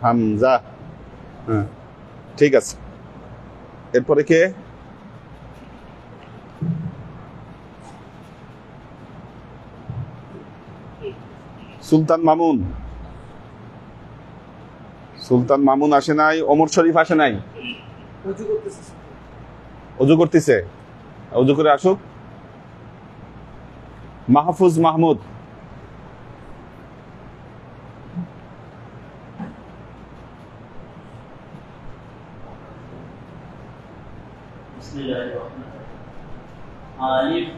হামজা। হ্যাঁ, ঠিক আছে। এরপরে কে? সুলতান মামুন। সুলতান মামুন আসে নাই। ওমর শরীফ আসে নাই। অজু করতেছে। অজু করে আসুক। মাহফুজ মাহমুদ। আলিফ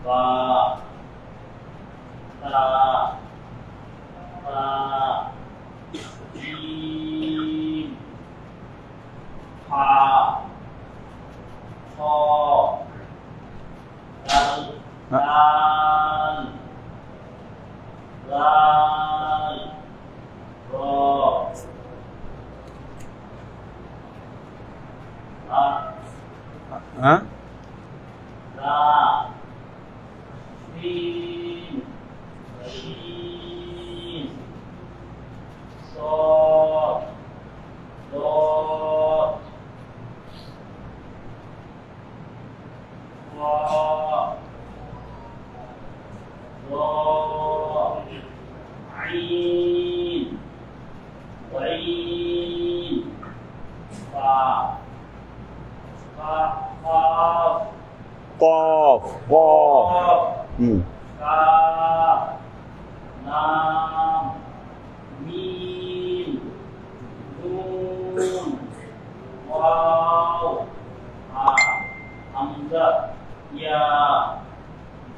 বা তা বা জিম হা খ দাল দাল লাল র হ্যাঁ, কফ কফ।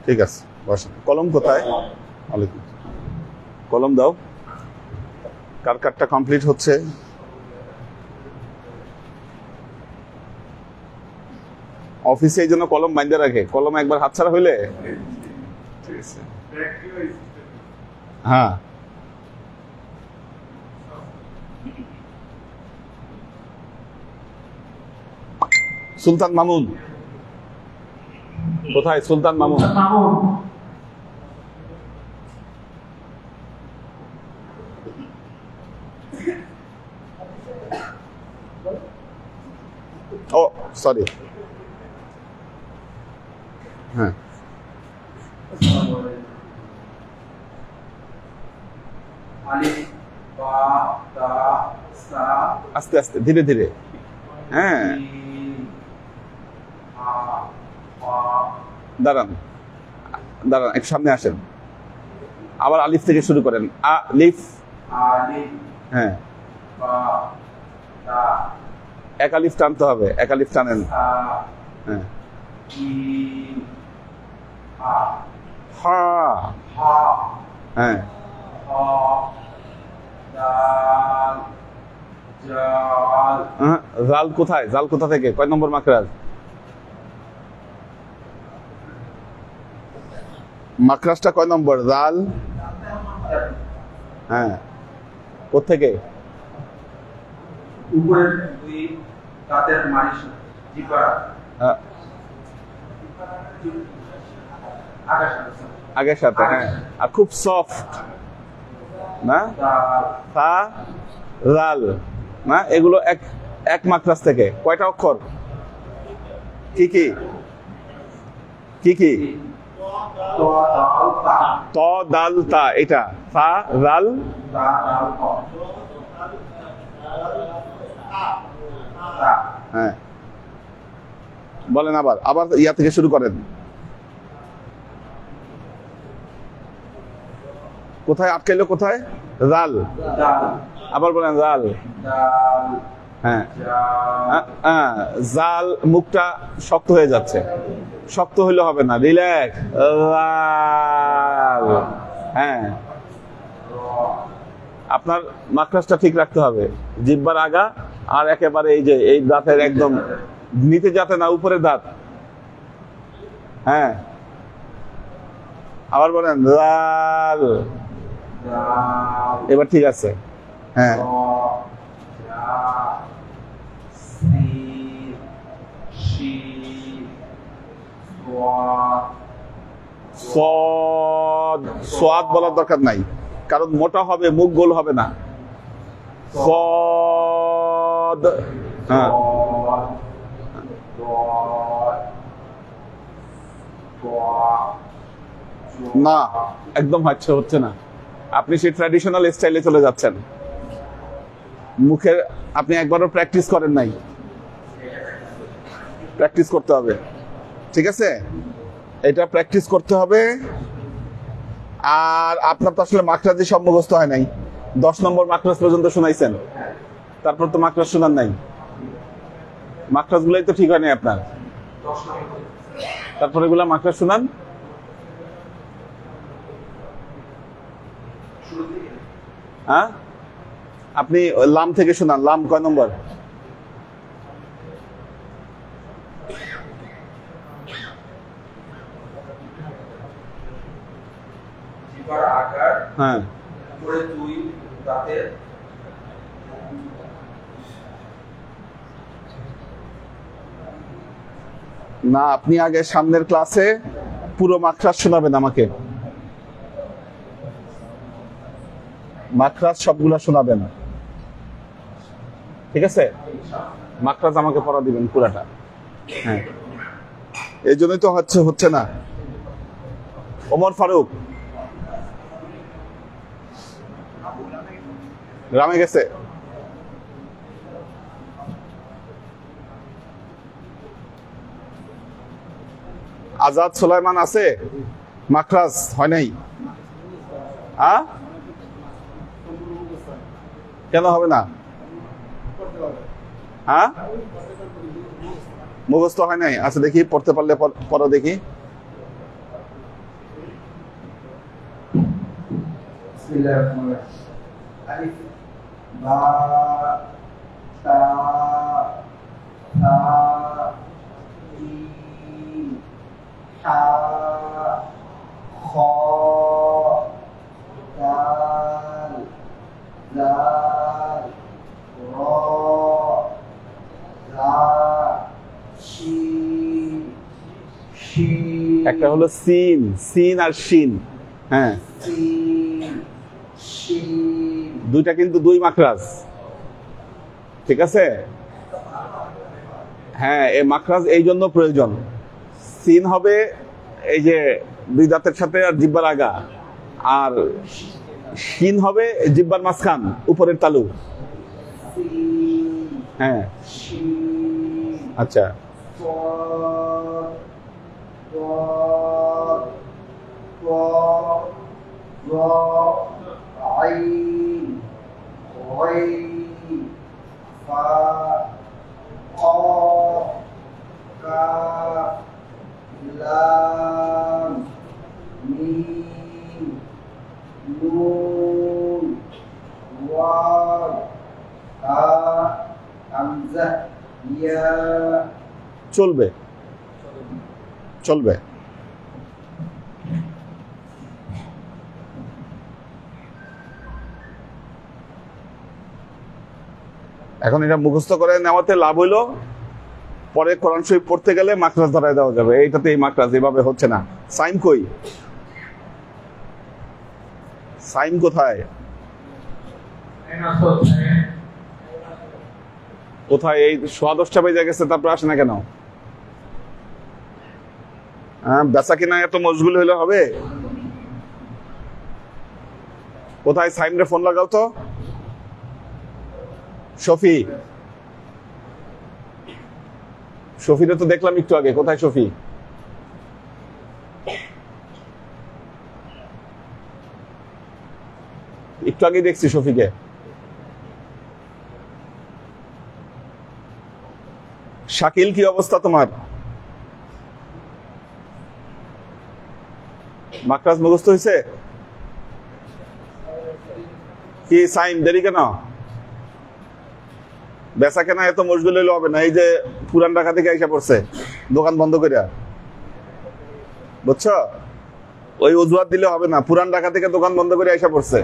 ঠিক আছে, বসেন। কলম কোথায়? কলম দাও। কার কারটা কমপ্লিট হচ্ছে? অফিসে এই জন্য কলম বাইন্ধে রাখে। কলম একবার হাতছাড়া হইলে, হ্যাঁ। সুলতান মামুন কোথায়? সুলতান মামুন। ও সরি, হ্যাঁ। আস্তে আস্তে, ধীরে ধীরে। হ্যাঁ, দাঁড়ান দাঁড়ান, একটু সামনে আসেন। আবার আলিফ থেকে শুরু করেন। আলিফ। হ্যাঁ, এক আলিফ টানতে হবে। এক আলিফ টানেন। হ্যাঁ, হা। হ্যাঁ, জাল কোথায়? জাল কোথা থেকে? কয় নম্বর মাকরাজ? মাকরাজটা কয় নম্বর? জাল। হ্যাঁ, কোত্থেকে? উপরের দুই দাঁতের মাঝে জিহ্বা। হ্যাঁ, আগের সাথে। হ্যাঁ, আর খুব সফট না? তা জাল না? এগুলো এক এক মাকরাজ থেকে। কয়টা অক্ষর? কি কি কি কি? ত দাল তা, এটা ফা জাল। হ্যাঁ, বলেন। আবার আবার ইয়া থেকে শুরু করেন। কোথায় আটকাইলো? কোথায়? জাল। আবার বলেন জাল। হ্যাঁ যা জাল মুখটা শক্ত হয়ে যাচ্ছে, শক্ত হইলে হবে না, রিল্যাক্স। হ্যাঁ, র আপনার মাকড়াসটা ঠিক রাখতে হবে, জিহ্বার আগা আর একেবারে এই যে এই দাঁতের একদম নিচে যাতে না, উপরে দাঁত। হ্যাঁ, আবার বলেন লাল। দাল এবার ঠিক আছে। হ্যাঁ, র যা সিন শিন সোয়াদ সোয়াদ বলার দরকার নাই, কারণ মোটা হবে, মুখ গোল হবে না। সদ। হ্যাঁ, না একদম হচ্ছে না, আপনি সেই ট্র্যাডিশনাল স্টাইলে চলে যাচ্ছেন। মুখের আপনি একবারও প্র্যাকটিস করেন নাই, প্র্যাকটিস করতে হবে। ঠিক আছে, এটা প্র্যাকটিস করতে হবে। আর আপনার তো আসলে মাকড়াজি সব মুখস্থ হয় নাই, 10 নম্বর মাকড়াজ পর্যন্ত শোনাইছেন, তারপর তো মাকড়াজ শোনার নাই। মাকড়াজ গুলাই তো ঠিক হয় নাই আপনার, তারপর এগুলা মাকড়াজ শোনান। হ্যাঁ, আপনি লাম থেকে শোনান। লাম কয় নম্বর? জিহ্বার আকার হ্যাঁ, উপরে দুই দাঁতের না আপনি আগে সামনের ক্লাসে পুরো মাকড়াজ শোনাবেন আমাকে, মাকড়াজ সবগুলা শোনাবেন। ঠিক আছে, মাকড়াজ আমাকে পড়া দিবেন পুরাটা। হ্যাঁ, এই জন্যই তো হচ্ছে না। ওমর ফারুক গ্রামে গেছে। আজাদ সুলাইমান আছে, মাকড়াজ হয় নাই। কেন হবে না? হ্যাঁ, মুখস্থ হয় নাই। আচ্ছা দেখি, পড়তে পারলে পড়ো দেখি। আলিফ বা তা সা জিম হা খ দাল জাল র জা শিন শিন একটা হলো সিন, সিন আর শিন। হ্যাঁ, সিন শিন দুইটা কিন্তু দুই মাকড়াজ। ঠিক আছে, হ্যাঁ, এই মাকড়াজ এই জন্য প্রয়োজন। সিন হবে এই যে দুই দাঁতের সাথে আর জিহ্বার আগা, আর শিন হবে জিহ্বার মাঝখান, উপরের তালু। সিন হ্যাঁ, শিন আচ্ছা, চলবে চলবে। এখন এটা মুখস্থ করে নেওয়াতে লাভ হইলো, পরে কোরআন শরীফ পড়তে গেলে মাকড়াজ ধরায় দেওয়া যাবে। এইটাতে এই মাকড়াজ এভাবে হচ্ছে না। সাইম কই? সাইম কোথায়? কোথায়? এই 10:15 বেজে গেছে, তারপর আসে না কেন? হ্যাঁ, বেচা কিনা এত মশগুল হইলে হবে? কোথায়? সাইমরে ফোন লাগাও তো। শফি, শফিরে তো দেখলাম একটু আগে। কোথায় শফি? একটু আগে দেখছি শফিকে। শাকিল কি অবস্থা তোমার? মাকরাজ মুখস্থ হয়েছে? কি সাইন দেরি কেন? বেচা কেনা এত মশগুল হইলে হবে না। এই যে পুরান ঢাকা থেকে আইসা পড়ছে দোকান বন্ধ করিয়া, বুঝছো? ওই অজুহাত দিলে হবে না। পুরান ঢাকা থেকে দোকান বন্ধ করে আইসা পড়ছে।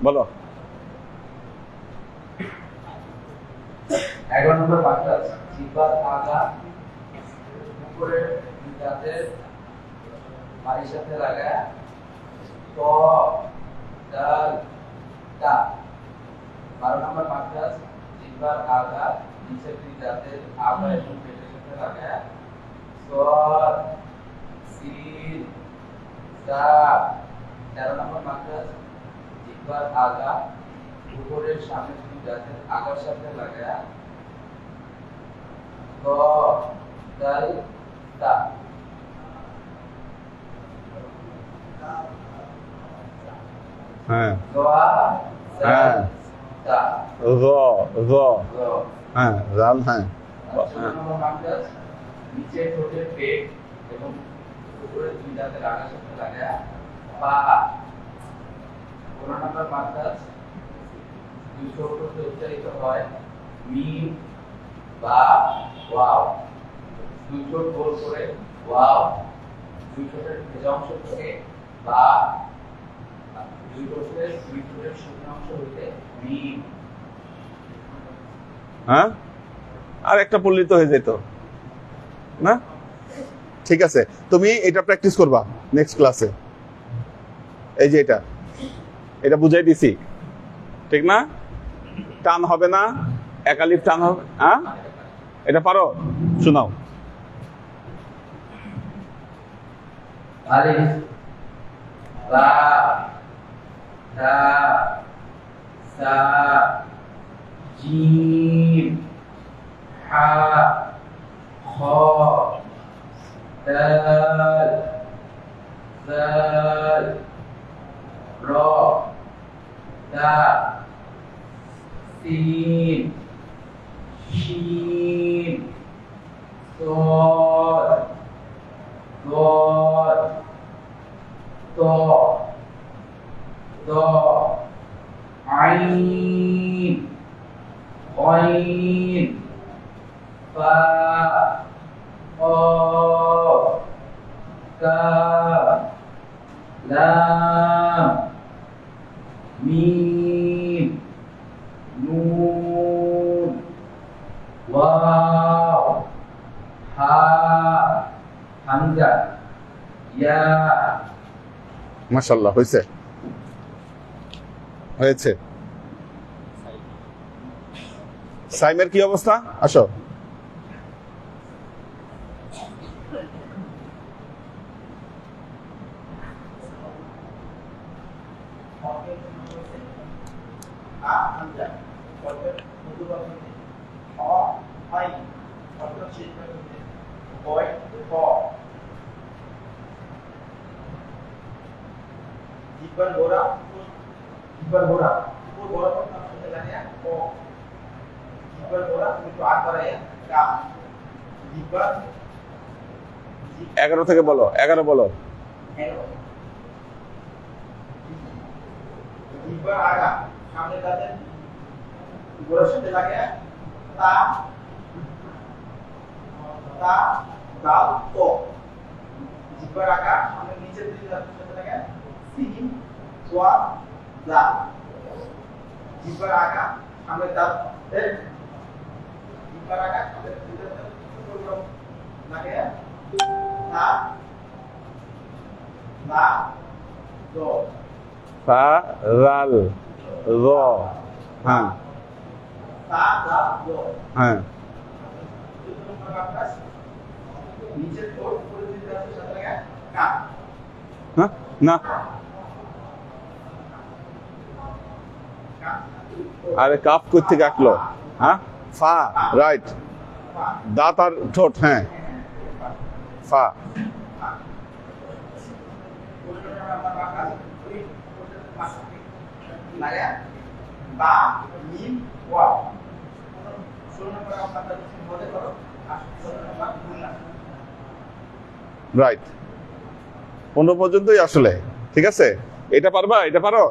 বলো। 11 নম্বর মাকরাজ জিহ্বার আগা উপরের দাঁতের মাড়ির সাথে লাগায় ত দাল তা। 12 নম্বর মাকরাজ জিহ্বার আগা নিচের দুই দাঁতের আগা এবং পেটের সাথে লাগায় সদ সিন দা। 13 নম্বর মাকরাজ জিহ্বার আগা উপরের সামনের দুই দাঁতের আগার সাথে লাগায় ত দাল তা। হ্যাঁ দোয়া হ্যাঁ তা র র হ্যাঁ রাল হ্যাঁ। 14 নম্বর মাকরাজ নিচে ঠোঁটের পেট এবং উপরের দুই দাঁতের আগার সাথে লাগায় পা। 15 নম্বর মাকরাজ দুই ঠোঁট থেকে উচ্চারিত হয় মিম বা ওয়াও। দুই ঠোঁট গোল করে ওয়াও, দুই ঠোঁটের ভেজা অংশ থেকে বা, দুই ঠোঁটের শুকনো অংশ হইতে মিম। হ্যাঁ আর একটা পড়লেই তো হয়ে যেত না? ঠিক আছে, তুমি এটা প্র্যাকটিস করবা নেক্সট ক্লাসে। এই যে এটা বুঝাই দিছি, ঠিক না? টান হবে না, একালিফ টান হবে। হ্যাঁ এটা পারো? শোনাও। আলিফ বা তা সা জিম হা খ দাল জাল র দা সিন শিন صاد ضاد طاء ضاء عين غين فاء قاف كاف لام ميم نون واو হা হামজা ইয়া। মাশাআল্লাহ, হয়েছে হয়েছে। সাইমের কি অবস্থা? আসো। জিহ্বার গোড়া উপর গোড়া পর্যন্ত সাথে লাগায়া ক। জিহ্বার গোড়া একটু আগ বাড়াইয়া কা। জিহ্বার 11 থেকে বলো, 11 বলো। জিহ্বার আগা সামনে দাঁতের গোড়ার সাথে লাগায়া তা তা দাল তো। জিহ্বার আগা সামনে নিচের দুই দাঁতের সাথে লাগায়া সিন সোয়া দা। জিহ্বার আগা সামনে দাঁতের জিহ্বার আগা সামনে দুই দাঁতের উপর লাগায়া তা লা দো। ফা রাল র হ্যাঁ তা লা দো। হ্যাঁ নিচের ঠোঁট উপরে দুই দাঁতের সাথে লাগায়া কা। হ্যাঁ না, আরে কাপ কই থেকে আঁকলো? হ্যাঁ ফা রাইট, দাঁত আর ঠোঁট। হ্যাঁ ফা। বা মিম ওয়াও 16 নম্বর আপনাদের মনে করো আর 17 নম্বর গুণনা রাইট 15 পর্যন্তই আসলে ঠিক আছে এটা পারবা এটা পারো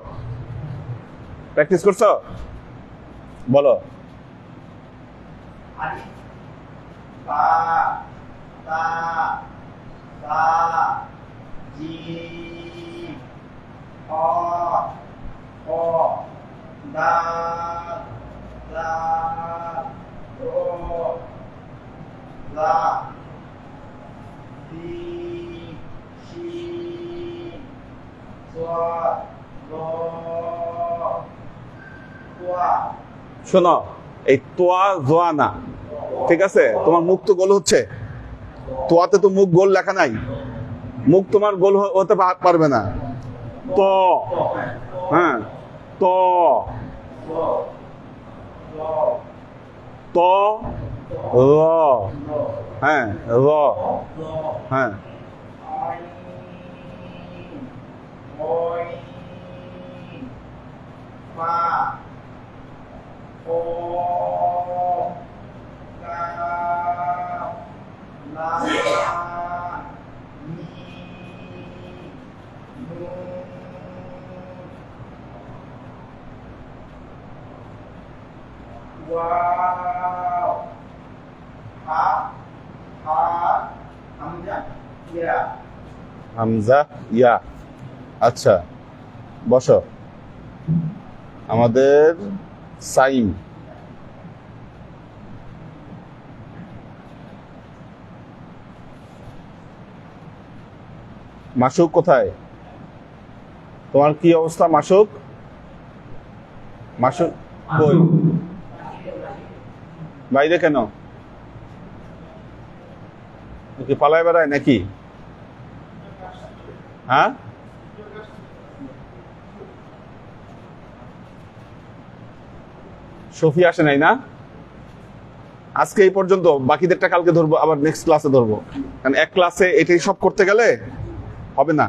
প্র্যাকটিস করছো বলো আলিফ বা তা সা জিম খ খ দাল জাল র লা সিন শিন সাদ র ওয়া শোনো এই তোয়া জোয়া না ঠিক আছে তোমার মুখ তো গোল হচ্ছে তোয়াতে তো মুখ গোল লেখা নাই মুখ তোমার গোল হতে পারবে না তো হ্যাঁ তো তো র হ্যাঁ র হ্যাঁ Wow. Ha. Ha. Hamzah. Ya. Hamza ইয়া আচ্ছা বসো আমাদের সাইম মাসুক কোথায় তোমার কি অবস্থা মাসুক মাসুক কই বাইরে কেন কি পালায় বেড়ায় নাকি হ্যাঁ সফি আসে নাই না আজকে এই পর্যন্ত বাকিদেরটা কালকে ধরবো আবার নেক্সট ক্লাসে ধরবো কারণ এক ক্লাসে এটাই সব করতে গেলে হবে না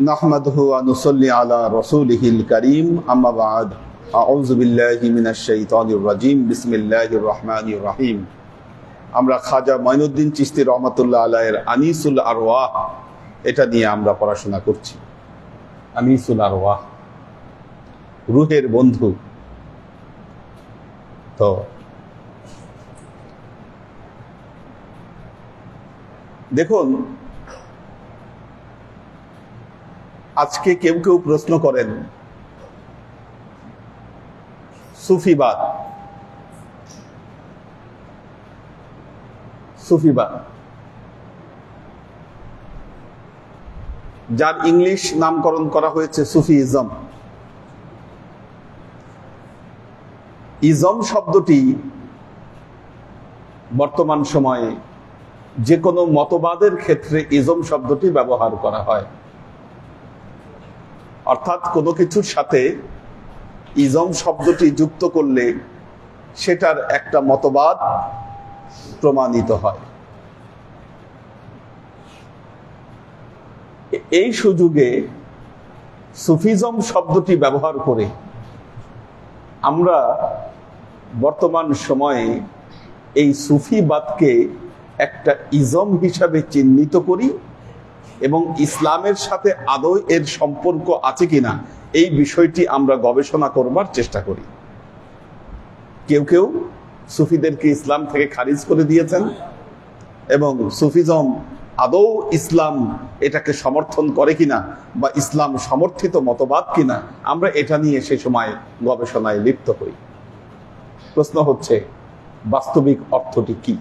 نحمده ونصلي على رسوله الكريم أما بعد أعوذ بالله من الشيطان الرجيم بسم الله الرحمن الرحيم আমরা খাজা মাইনুদ্দিন চিশতি রহমাতুল্লাহ আলাইহির আনিসুল আরওয়াহ এটা নিয়ে আমরা পড়াশোনা করছি আনিসুল আরওয়াহ রূহের বন্ধু তো দেখুন আজকে কেউ কেউ প্রশ্ন করেন সুফিবাদ যার ইংলিশ নামকরণ করা হয়েছে সুফিইজম ইজম শব্দটি বর্তমান সময়ে যে কোনো মতবাদের ক্ষেত্রে ইজম শব্দটি ব্যবহার করা হয় অর্থাৎ কোনো কিছুর সাথে ইজম শব্দটি যুক্ত করলে সেটার একটা মতবাদ প্রমাণিত হয় এই সুযোগে সুফিজম শব্দটি ব্যবহার করে আমরা বর্তমান সময়ে এই সুফিবাদকে একটা ইজম হিসাবে চিহ্নিত করি এবং ইসলামের সাথে আদৌ এর সম্পর্ক আছে কিনা এই বিষয়টি আমরা গবেষণা করবার চেষ্টা করি কেউ কেউ সুফিদেরকে ইসলাম থেকে খারিজ করে দিয়েছেন, এবং সুফিজম আদৌ ইসলাম এটাকে সমর্থন করে কিনা বা ইসলাম সমর্থিত মতবাদ কিনা, আমরা এটা নিয়ে সে সময় গবেষণায় লিপ্ত হই। প্রশ্ন হচ্ছে বাস্তবিক অর্থটি কি?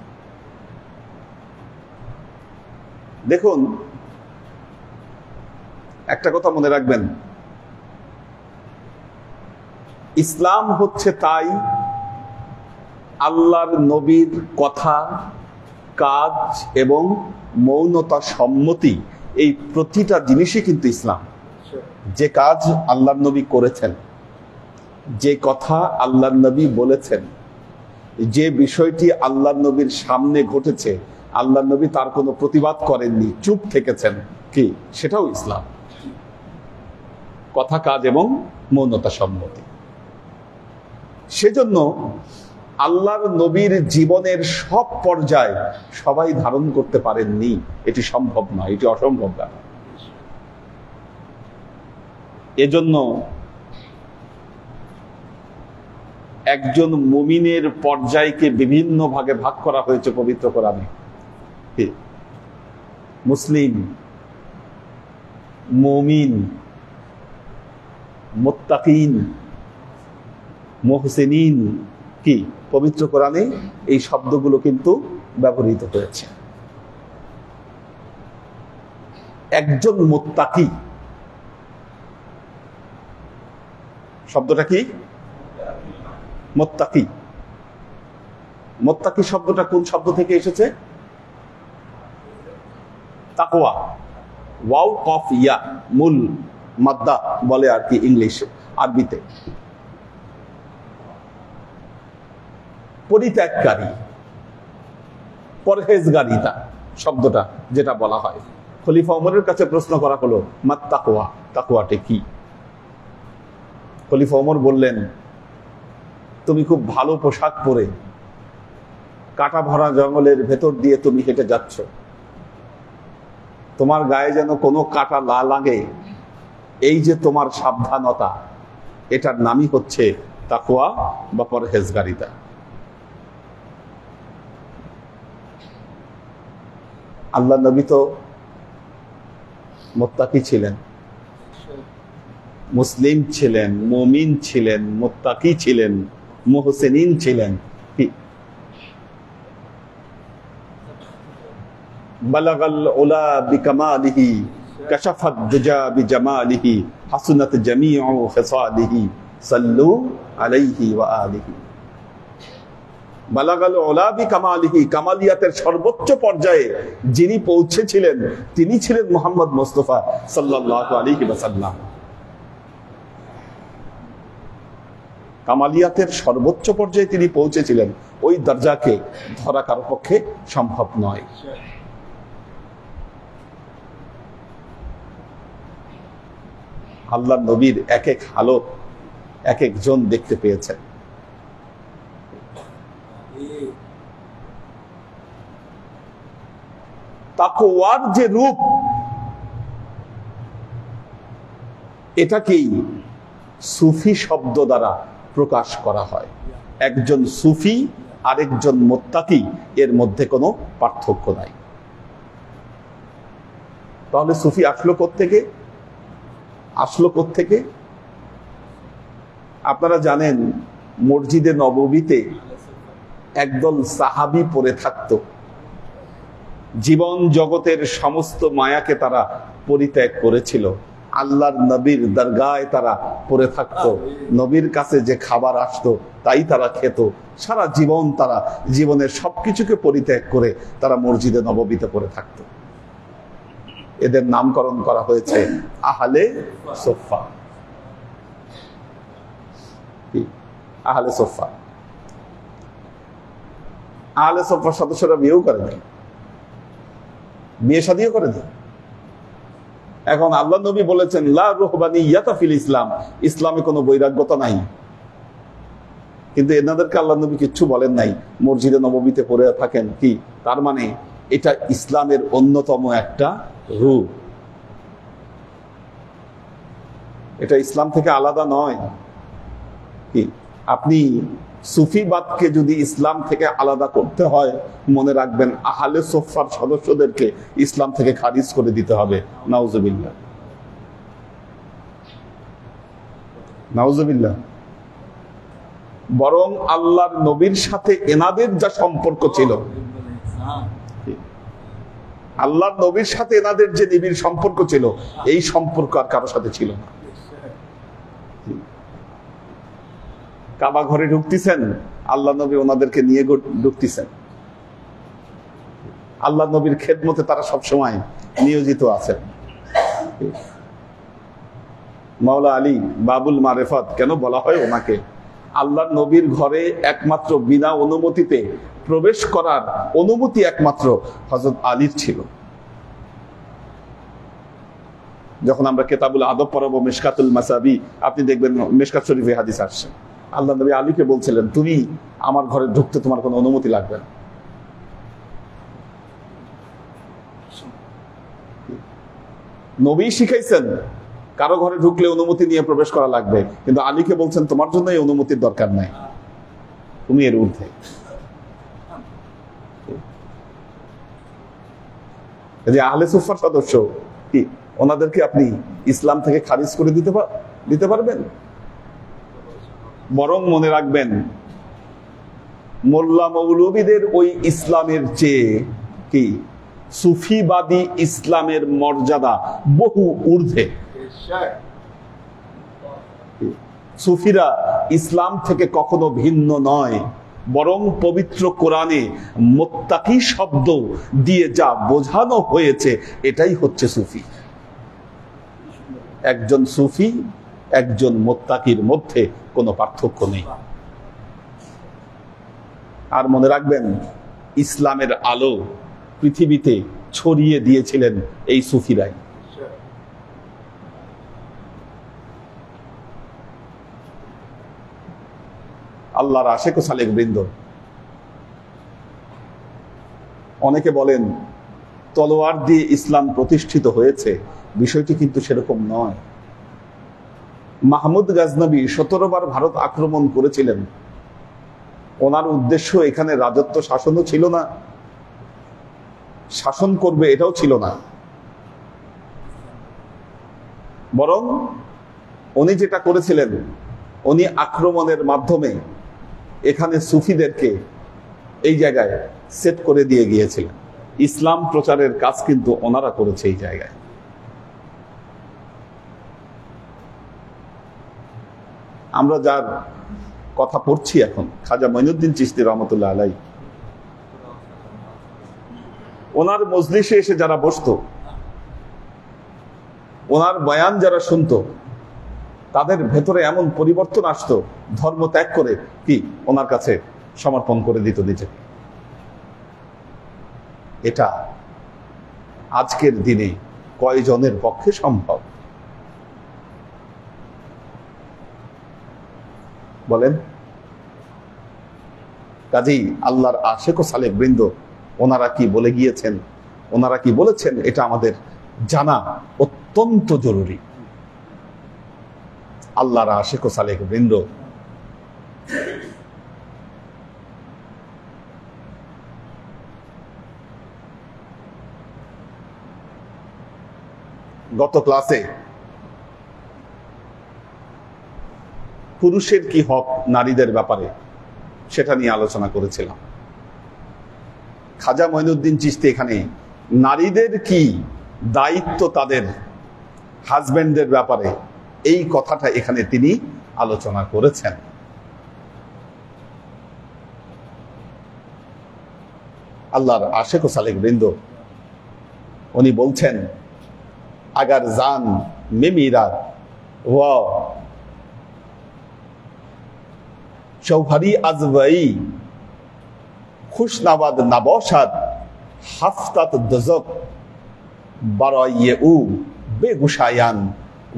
দেখুন, একটা কথা মনে রাখবেন, ইসলাম হচ্ছে তাই আল্লাহর নবীর কথা, কাজ এবং মৌনতা, সম্মতি, এই প্রতিটা জিনিসই কিন্তু ইসলাম। যে কাজ আল্লাহর নবী করেছেন, যে কথা আল্লাহর নবী বলেছেন, যে বিষয়টি আল্লাহর নবীর সামনে ঘটেছে, আল্লাহর নবী তার কোনো প্রতিবাদ করেননি, চুপ থেকেছেন, কি সেটাও ইসলাম। কথা, কাজ এবং মৌনতা, সম্মতি। সেজন্য আল্লাহর নবীর জীবনের সব পর্যায় সবাই ধারণ করতে পারেননি, এটি সম্ভব নয়, এটি অসম্ভব ব্যাপার। এজন্য একজন মুমিনের পর্যায়কে বিভিন্ন ভাগে ভাগ করা হয়েছে পবিত্র কোরআনে। মুসলিম, মুমিন, মুত্তাকিন, মুহসিনিন, কি পবিত্র কোরআনে এই শব্দগুলো কিন্তু ব্যবহৃত হয়েছে। একজন মুত্তাকি শব্দটা কি? মুত্তাকি। মুত্তাকি শব্দটা কোন শব্দ থেকে এসেছে? তাকওয়া। ওয়াও কফ ইয়া, মূল মাদ্দা বলে আর কি ইংলিশে, আরবিতে। পরিত্যাগকারী, পরহেজগারিতা শব্দটা যেটা বলা হয়। খলিফা ওমরের কাছে প্রশ্ন করা হলো, মাত তাকওয়া, তাকওয়াটা কি? খলিফা ওমর বললেন, তুমি খুব ভালো পোশাক পরে কাটা ভরা জঙ্গলের ভেতর দিয়ে তুমি হেঁটে যাচ্ছ, তোমার গায়ে যেন কোনো কাটা না লাগে, এই যে তোমার সাবধানতা, এটার নামই হচ্ছে তাকওয়া বা পরহেজগারিতা। আল্লাহ নবী তো মুত্তাকি ছিলেন, মুসলিম ছিলেন, মুমিন ছিলেন, মুত্তাকি ছিলেন, মুহসিনিন ছিলেন। বালাগাল উলা বিকামালিহি কাশাফাত দুজা বিজামালিহি হাসুনাত জামিউ খিসালিহি সাল্লু আলাইহি ওয়া আলিহি। বালাগাল উলা বিকামালিহি, কামালিয়াতের সর্বোচ্চ পর্যায়ে যিনি পৌঁছেছিলেন তিনি ছিলেন মুহাম্মদ মুস্তাফা সাল্লাল্লাহু আলাইহি ওয়াসাল্লাম। কামালিয়াতের সর্বোচ্চ পর্যায়ে তিনি পৌঁছেছিলেন, ওই দরজাকে ধরা কারো পক্ষে সম্ভব নয়। আল্লাহ নবীর এক এক হালত এক একজন দেখতে পেয়েছেন। তাকওয়ার যে রূপ, এটাকেই সুফি শব্দ দ্বারা প্রকাশ করা হয়। একজন সুফি আরেকজন মুত্তাকি, এর মধ্যে কোনো পার্থক্য নাই। তাহলে সুফি আসলো কোত্থেকে? আপনারা জানেন, মসজিদে নববীতে একদল সাহাবী পড়ে থাকতো, জীবন জগতের সমস্ত মায়াকে তারা পরিত্যাগ করেছিল, আল্লাহর নবীর দরগায় তারা পড়ে থাকতো, নবীর কাছে যে খাবার আসতো তাই তারা খেত। সারা জীবন তারা জীবনের সবকিছুকে পরিত্যাগ করে তারা মসজিদে নববীতে পড়ে থাকতো। এদের নামকরণ করা হয়েছে আহলে সুফফা। আহলে সুফফা, আহলে সুফফার সদস্যরা বিয়েও করে নাই, বিয়ে শাদিও করে নাই। এখন আল্লাহ নবী বলেছেন, লা রুহবানিয়াতা ফিল ইসলাম, ইসলামে কোনো বৈরাগ্যতা নাই। কিন্তু এনাদেরকে আল্লাহ নবী কিচ্ছু বলেন নাই, মসজিদে নববীতে পড়ে থাকেন। কি তার মানে? এটা ইসলামের অন্যতম একটা রূপ, এটা ইসলাম থেকে আলাদা নয়। কি আপনি সুফিবাদকে যদি ইসলাম থেকে আলাদা করতে হয়, মনে রাখবেন আহলে সোফার সদস্যদেরকে ইসলাম থেকে খারিজ করে দিতে হবে। নাউজুবিল্লাহ, নাউজুবিল্লাহ। বরং আল্লাহর নবীর সাথে এনাদের যা সম্পর্ক ছিল, আল্লাহর নবীর সাথে এনাদের যে নিবিড় সম্পর্ক ছিল, এই সম্পর্ক আর কারোর সাথে ছিল না। কাবা ঘরে ঢুকতেছেন, আল্লাহ নবী ওনাদেরকে নিয়ে ঢুকতেছেন। আল্লাহ নবীর খেদমতে তারা সবসময় নিয়োজিত আছেন। মাওলা আলী বাবুল মারেফত কেন বলা হয় ওনাকে? আল্লাহ নবীর ঘরে একমাত্র বিনা অনুমতিতে প্রবেশ করার অনুমতি একমাত্র হযরত আলীর ছিল। যখন আমরা কিতাবুল আদব পড়াবো, মিশকাতুল মাসাবি, আপনি দেখবেন মিশকাত শরীফে হাদিস আসছে, আল্লাহ নবী আলীকে বলছিলেন, তুমি আমার ঘরে ঢুকতে তোমার কোনো অনুমতি লাগবে না। নবী শিখাইছেন কারো ঘরে ঢুকলে অনুমতি নিয়ে প্রবেশ করা লাগবে, কিন্তু আলীকে বলছেন তোমার জন্য এই অনুমতির দরকার নাই, তুমি এর ঊর্ধ্বে। যে আহলে সুফার সদস্য, কি ওনাদেরকে আপনি ইসলাম থেকে খারিজ করে দিতে পারবেন? বরং মনে রাখবেন, মোল্লা মৌলবীদের ওই ইসলামের চেয়ে কি সুফিবাদী ইসলামের মর্যাদা বহু ঊর্ধ্বে। সুফিরা ইসলাম থেকে কখনো ভিন্ন নয়, বরং পবিত্র কোরআনে মুত্তাকি শব্দ দিয়ে যা বোঝানো হয়েছে এটাই হচ্ছে সুফি। একজন সুফি একজন মুত্তাকির মধ্যে কোনো পার্থক্য নেই। আর মনে রাখবেন, ইসলামের আলো পৃথিবীতে ছড়িয়ে দিয়েছিলেন এই সুফিরাই। আল্লাহর আশেক ও সালেক বৃন্দ, অনেকে বলেন তলোয়ার দিয়ে ইসলাম প্রতিষ্ঠিত হয়েছে, বিষয়টি কিন্তু সেরকম নয়। মাহমুদ গাজনবী 17 বার ভারত আক্রমণ করেছিলেন। ওনার উদ্দেশ্য এখানে রাজত্ব শাসনও ছিল না, শাসন করবে এটাও ছিল না, বরং উনি যেটা করেছিলেন, উনি আক্রমণের মাধ্যমে এখানে সুফিদেরকে এই জায়গায় সেট করে দিয়ে গিয়েছিলেন। ইসলাম প্রচারের কাজ কিন্তু ওনারা করেছে এই জায়গায়। আমরা যার কথা পড়ছি এখন, খাজা মঈনুদ্দিন চিশতি রহমতুল্লাহ আলাইহি, ওনার মজলিসে এসে যারা বসতো, ওনার বয়ান যারা শুনতো, তাদের ভেতরে এমন পরিবর্তন আসতো, ধর্ম ত্যাগ করে কি ওনার কাছে সমর্পণ করে দিত নিজেকে। এটা আজকের দিনে কয়জনের পক্ষে সম্ভব বলেন? কাজেই আল্লাহর আশেক ও সালেক বৃন্দ ওনারা কি বলে গিয়েছেন, ওনারা কি বলেছেন, এটা আমাদের জানা অত্যন্ত জরুরি। আল্লাহর আশেক ও সালেক বৃন্দ, গত ক্লাসে পুরুষের কি হক নারীদের ব্যাপারে সেটা নিয়ে আলোচনা করেছিলাম। খাজা মঈনুদ্দিন চিশতি এখানে নারীদের কি দায়িত্ব তাদের হাজবেন্ডদের ব্যাপারে, এই কথাটা এখানে তিনি আলোচনা করেছেন। আল্লাহর আশেক ও সালেক বৃন্দ, উনি বলছেন, আগার জান মে মীরা ওয়া শৌভারি আজবাই খুশনাবাদ নাবশাদ হাফতাত দজক বারায়ে উ বেগুশায়ান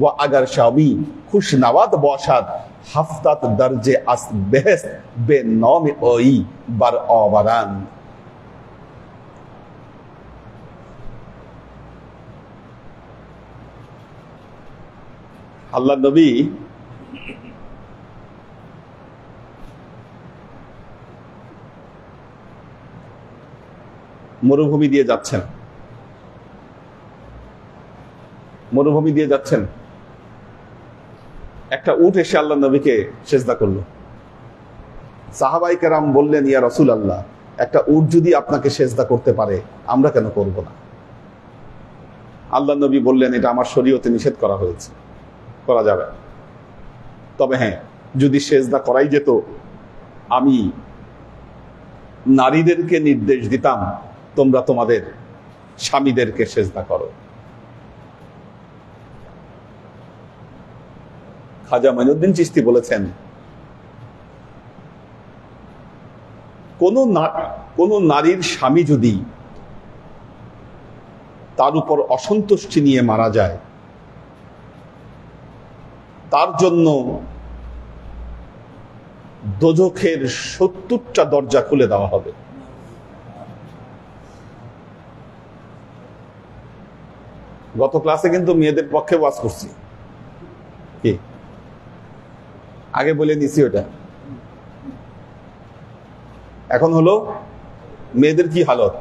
ওয়া আগার শাবি খুশনাবাদ বশাদ হাফতাত দরজে আস বেহস বে নম ওই বার অবারান। আল্লাহ নবী মরুভূমি দিয়ে যাচ্ছেন, মরুভূমি দিয়ে যাচ্ছেন, একটা উট এসে আল্লাহ নবীকে সেজদা করলো। সাহাবাই কেরাম বললেন, ইয়া রাসূলুল্লাহ, একটা উট যদি আপনাকে সেজদা করতে পারে আমরা কেন করব না? আল্লাহ নবী বললেন, এটা আমার শরীয়তে নিষেধ করা হয়েছে, করা যাবে। তবে হ্যাঁ, যদি সেজদা করাই যেত, আমি নারীদেরকে নির্দেশ দিতাম, তোমরা তোমাদের স্বামীদেরকে সেজদা করো। খাজা মঈনুদ্দিন চিশতি বলেছেন, কোন নারীর স্বামী যদি তার উপর অসন্তুষ্টি নিয়ে মারা যায়, তার জন্য দোজখের ৭০টা দরজা খুলে দেওয়া হবে। গত ক্লাসে কিন্তু মেয়েদের পক্ষে ওয়াজ করছি, কি আগে বলে নিছি ওটা। এখন হলো মেয়েদের কি হালত।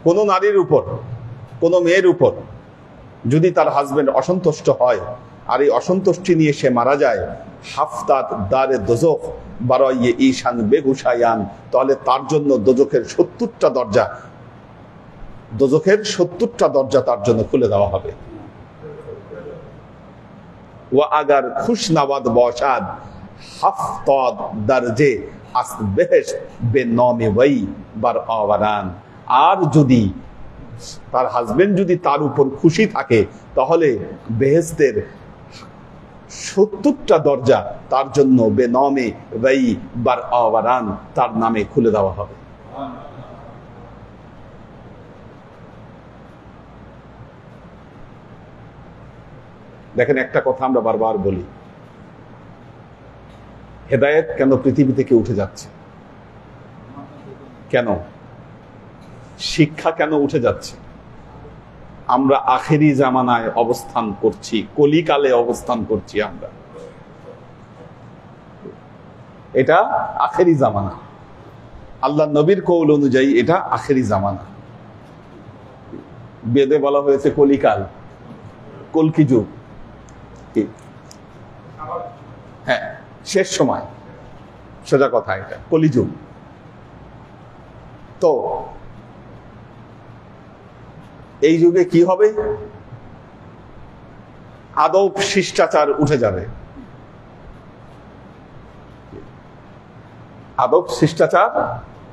কোন নারীর উপর, কোন মেয়ের উপর যদি তার হাজবেন্ড অসন্তুষ্ট হয় আর এই অসন্তুষ্টি নিয়ে সে মারা যায়, হাফতাত দারে দোজখ বারাইয়ে ঈশান বেগুশায়ান, তাহলে তার জন্য দোজখের ৭০টা দরজা, দোজখের ৭০টা দরজা তার জন্য খুলে দেওয়া হবে। ওয়া আগার খুশনাওয়াদ বসাদ হাফতাত দরজে আসবেশ বেনমে ওয়াই বার আওয়ারান। আর যদি তার হাজবেন্ড যদি তার উপর খুশি থাকে, তাহলে বেহেশতের ৭০টা দরজা তার জন্য বেনমে ওয়াই বার আওয়ারান, তার নামে খুলে দেওয়া হবে। দেখেন, একটা কথা আমরা বারবার বলি, হেদায়েত কেন পৃথিবী থেকে উঠে যাচ্ছে? কেন শিক্ষা কেন উঠে যাচ্ছে? আমরা আখেরি জামানায় অবস্থান করছি, কলিকালে অবস্থান করছি আমরা। এটা আখেরি জামানা, আল্লাহ নবীর কৌল অনুযায়ী এটা আখেরি জামানা। বেদে বলা হয়েছে কলিকাল, কলকি যুগ, হ্যাঁ শেষ সময়, সোজা কথা এটা কলিযুগ। তো এই যুগে কি হবে? আদব শিষ্টাচার উঠে যাবে, আদব শিষ্টাচার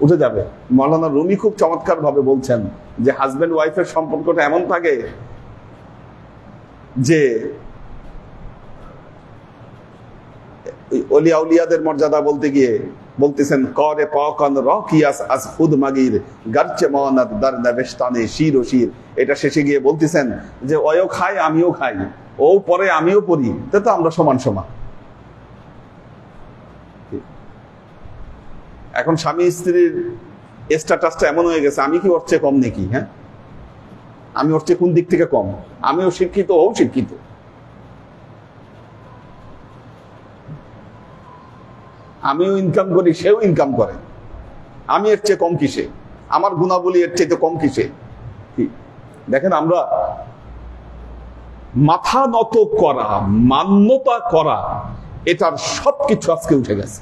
উঠে যাবে। মৌলানা রুমি খুব চমৎকার ভাবে বলছেন যে হাজবেন্ড ওয়াইফের সম্পর্কটা এমন থাকে যে ওলিয়া উলিয়াদের মর্যাদা বলতে গিয়ে বলতেছেন, করে পাকান রকিয়াস আজ খুদ মাগির গারচে মানাত দার নবেশতানে শির ও শির। এটা শেষে গিয়ে বলতেছেন যে ওয়ও খায় আমিও খাই, ও পরে আমিও পড়ি, তা তো আমরা সমান সমান। এখন স্বামী স্ত্রীর স্ট্যাটাসটা এমন হয়ে গেছে, আমি কি ওর চেয়ে কম নাকি? হ্যাঁ, আমি ওর চেয়ে কোন দিক থেকে কম? আমিও শিক্ষিত, ও শিক্ষিত। আমিও ইনকাম করি, সেও ইনকাম করে, আমি এর চেয়ে কম কিসে? আমার গুণাবলী এর চেয়ে কম কিসে? দেখেন, আমরা মাথা নত করা, মান্যতা করা, এটার সবকিছু আজকে উঠে গেছে।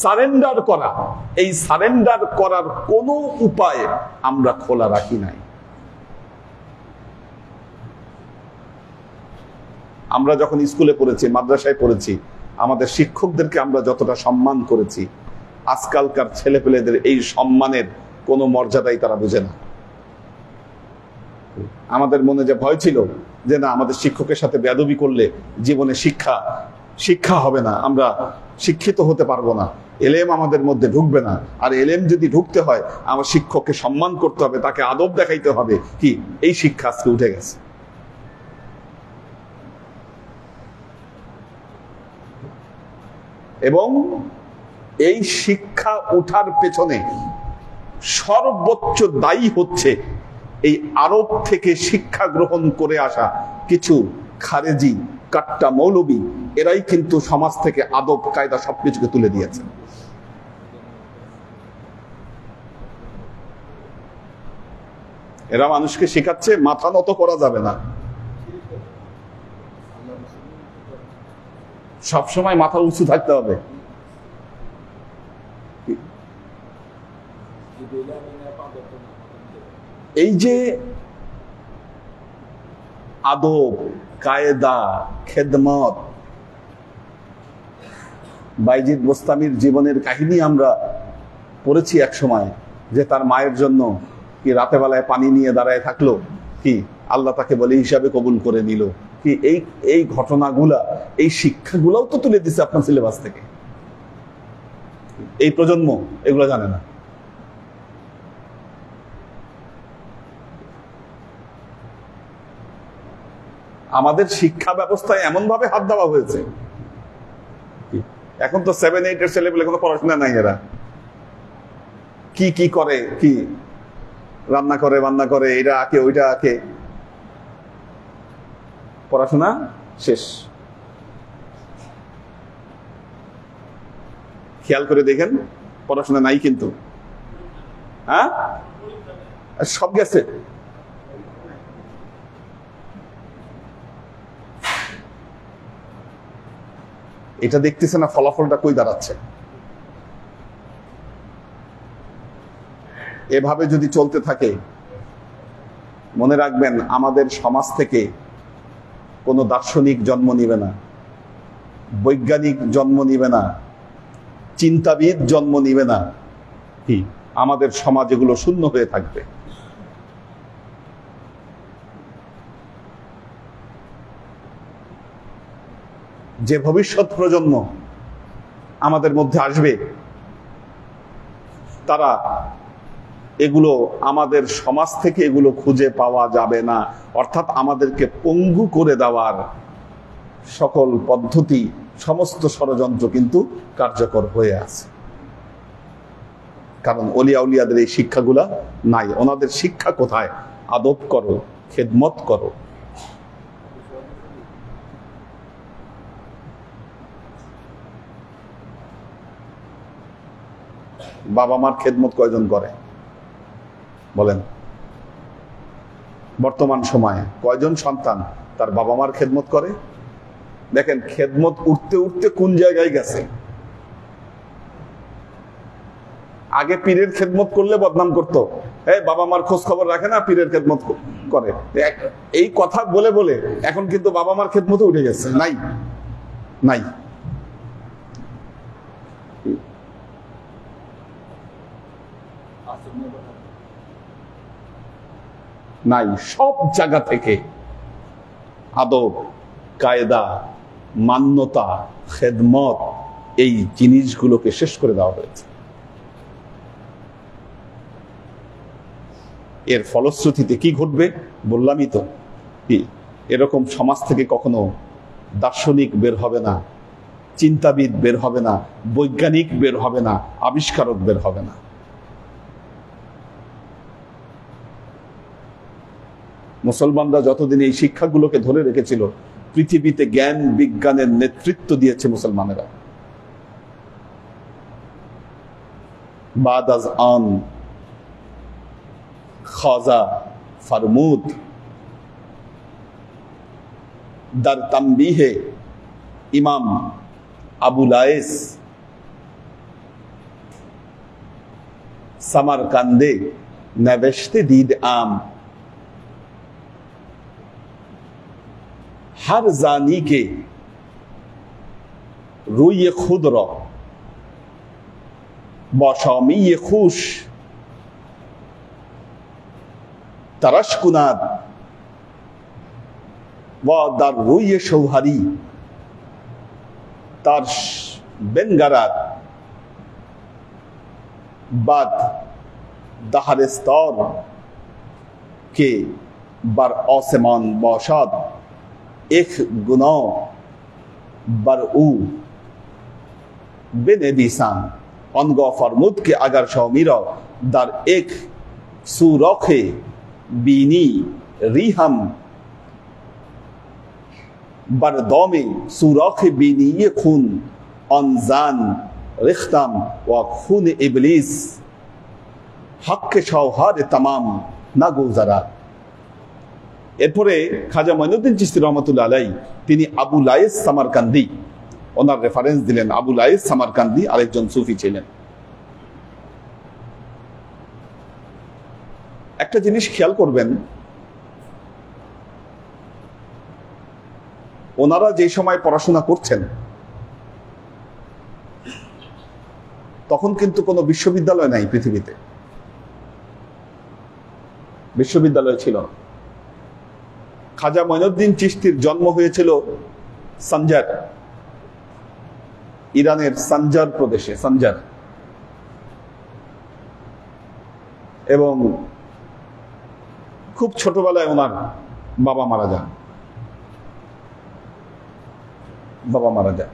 সারেন্ডার করা, এই সারেন্ডার করার কোনো উপায় আমরা খোলা রাখি নাই। আমরা যখন স্কুলে পড়েছি, মাদ্রাসায় পড়েছি, আমাদের শিক্ষকদেরকে আমরা যতটা সম্মান করেছি, আজকালকার ছেলেপেলেদের এই সম্মানের কোনো মর্যাদাই তারা বুঝে না। আমাদের মনে যে ভয় ছিল যে না, আমাদের শিক্ষকের সাথে বেয়াদবি করলে জীবনে শিক্ষা হবে না, আমরা শিক্ষিত হতে পারবো না, এলেম আমাদের মধ্যে ঢুকবে না। আর এলেম যদি ঢুকতে হয়, আমার শিক্ষককে সম্মান করতে হবে, তাকে আদব দেখাইতে হবে। কি এই শিক্ষা আজকে উঠে গেছে। এবং এই শিক্ষা উঠার পেছনে সর্বোচ্চ দায়ী হচ্ছে এই আরব থেকে শিক্ষা গ্রহণ করে আসা কিছু খারেজি কাট্টা মৌলবী। এরাই কিন্তু সমাজ থেকে আদব কায়দা সবকিছুকে তুলে দিয়েছে। এরা মানুষকে শেখাচ্ছে মাথা নত করা যাবে না, সবসময় মাথা উঁচু থাকতে হবে। এই যে আদব, কায়দা, খেদমত, বাইজিদ বোস্তামির জীবনের কাহিনী আমরা পড়েছি এক সময়, যে তার মায়ের জন্য কি রাতে বেলায় পানি নিয়ে দাঁড়ায় থাকলো, কি আল্লাহ তাকে বলে হিসাবে কবুল করে নিল, কি এই ঘটনাগুলা, এই শিক্ষাগুলাও তো তুলে দিচ্ছে আপনার সিলেবাস থেকে। এই প্রজন্ম এগুলো জানে না। আমাদের শিক্ষা ব্যবস্থায় এমন ভাবে হাত দেওয়া হয়েছে, এখন তো 7-8 এর ছেলেপেলে কোনো পড়াশোনা নাই, এরা কি কি করে, কি রান্না করে বান্না করে, এটা আঁকে ওইটা আঁকে, পড়াশোনা শেষ। খেয়াল করে দেখেন পড়াশোনা নাই কিন্তু, হ্যাঁ সব গেছে। এটা দেখতেছে না ফলাফলটা কই দাঁড়াচ্ছে। এভাবে যদি চলতে থাকে, মনে রাখবেন আমাদের সমাজ থেকে কোনো দার্শনিক জন্ম নিবে না, বৈজ্ঞানিক জন্ম নিবে না, চিন্তাবিদ জন্ম নিবে না, কি আমাদের সমাজ এগুলো শূন্য হয়ে থাকবে। যে ভবিষ্যৎ প্রজন্ম আমাদের মধ্যে আসবে, তারা এগুলো আমাদের সমাজ থেকে এগুলো খুঁজে পাওয়া যাবে না। অর্থাৎ আমাদেরকে পঙ্গু করে দেওয়ার সকল পদ্ধতি, সমস্ত ষড়যন্ত্র কিন্তু কার্যকর হয়ে আছে। কারণ ওলিয়া উলিয়াদের এই শিক্ষাগুলা নাই। ওনাদের শিক্ষা কোথায়? আদব করো, খেদমত করো। বাবা মার খেদমত কয়জন করে বলেন? বর্তমান সময়ে কয়জন সন্তান তার বাবা মার খেদমত করে? দেখেন খেদমত উঠতে উঠতে কোন জায়গায় গেছে। আগে পীরের খেদমত করলে বদনাম করতো, বাবা মার খোঁজ খবর রাখে না, পীরের খেদমত করে। এই কথা বলে বলে এখন কিন্তু বাবা মার খেদমত উঠে গেছে, নাই নাই নাই। সব জায়গা থেকে আদব, কায়দা, মান্যতা, খেদমত, এই জিনিসগুলোকে শেষ করে দেওয়া হয়েছে। এর ফলশ্রুতিতে কি ঘটবে বললামই তো, কি এরকম সমাজ থেকে কখনো দার্শনিক বের হবে না, চিন্তাবিদ বের হবে না, বৈজ্ঞানিক বের হবে না, আবিষ্কারক বের হবে না। মুসলমানরা যতদিন এই শিক্ষাগুলোকে ধরে রেখেছিল, পৃথিবীতে জ্ঞান বিজ্ঞানের নেতৃত্ব দিয়েছে মুসলমানেরা। বাদ আজ আন, খাজা ফরমুদ, দার তাম্বিহে ইমাম আবু লায়েস, সামারকান্দে নবেশতে দীদ আম, हर जानी के रुई खुद रो बशामी खुश तरश कुनाद व दर रुई शौहरी तरश बेनगराद बाद दहरस्तर के बर आसमान बौशाद एक गुनाह बरऊ बेनेबिसान अनगो फरमुद के अगर शौमीरा दर एक सूरखे बीनी रिहम बरदौमे सूरखे बीनी ये खून अनजान रिख्तम व खून इबलीस हक के शौहार तमाम না গৌজারা। এরপরে খাজা মঈনুদ্দিন চিশতি রহমতুল্লাহ আলাইহি তিনি আবু লাইস সামারকান্দি, ওনার রেফারেন্স দিলেন। আবু লাইস সামারকান্দি আরেকজন সুফি ছিলেন। একটা জিনিস খেয়াল করবেন, ওনারা যে সময় পড়াশোনা করছেন তখন কিন্তু কোনো বিশ্ববিদ্যালয় নাই পৃথিবীতে, বিশ্ববিদ্যালয় ছিল না। খাজা মঈনুদ্দিন চিশতির জন্ম হয়েছিল সঞ্জার, ইরানের সঞ্জার প্রদেশে, সঞ্জার। এবং খুব ছোটবেলায় ওনার বাবা মারা যান, বাবা মারা যান।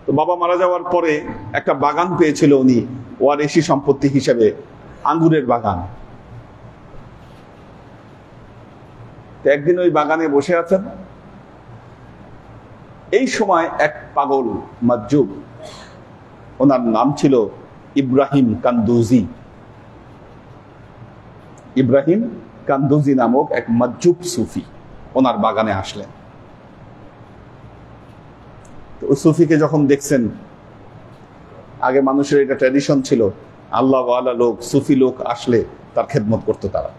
তো বাবা মারা যাওয়ার পরে একটা বাগান পেয়েছিল উনি ওয়ারিশি সম্পত্তি হিসেবে, আঙ্গুরের বাগান। তো একদিন ওই বাগানে বসে আছেন, এই সময় এক পাগল মাজজুব, ওনার নাম ছিল ইব্রাহিম কান্দুজি, ইব্রাহিম কান্দুজি নামক এক মাজজুব সুফি ওনার বাগানে আসলেন। তো ওই সুফিকে যখন দেখছেন, আগে মানুষের এটা ট্র্যাডিশন ছিল, আল্লাহ ওয়ালা লোক, সুফি লোক আসলে তার খেদমত করতো তারা,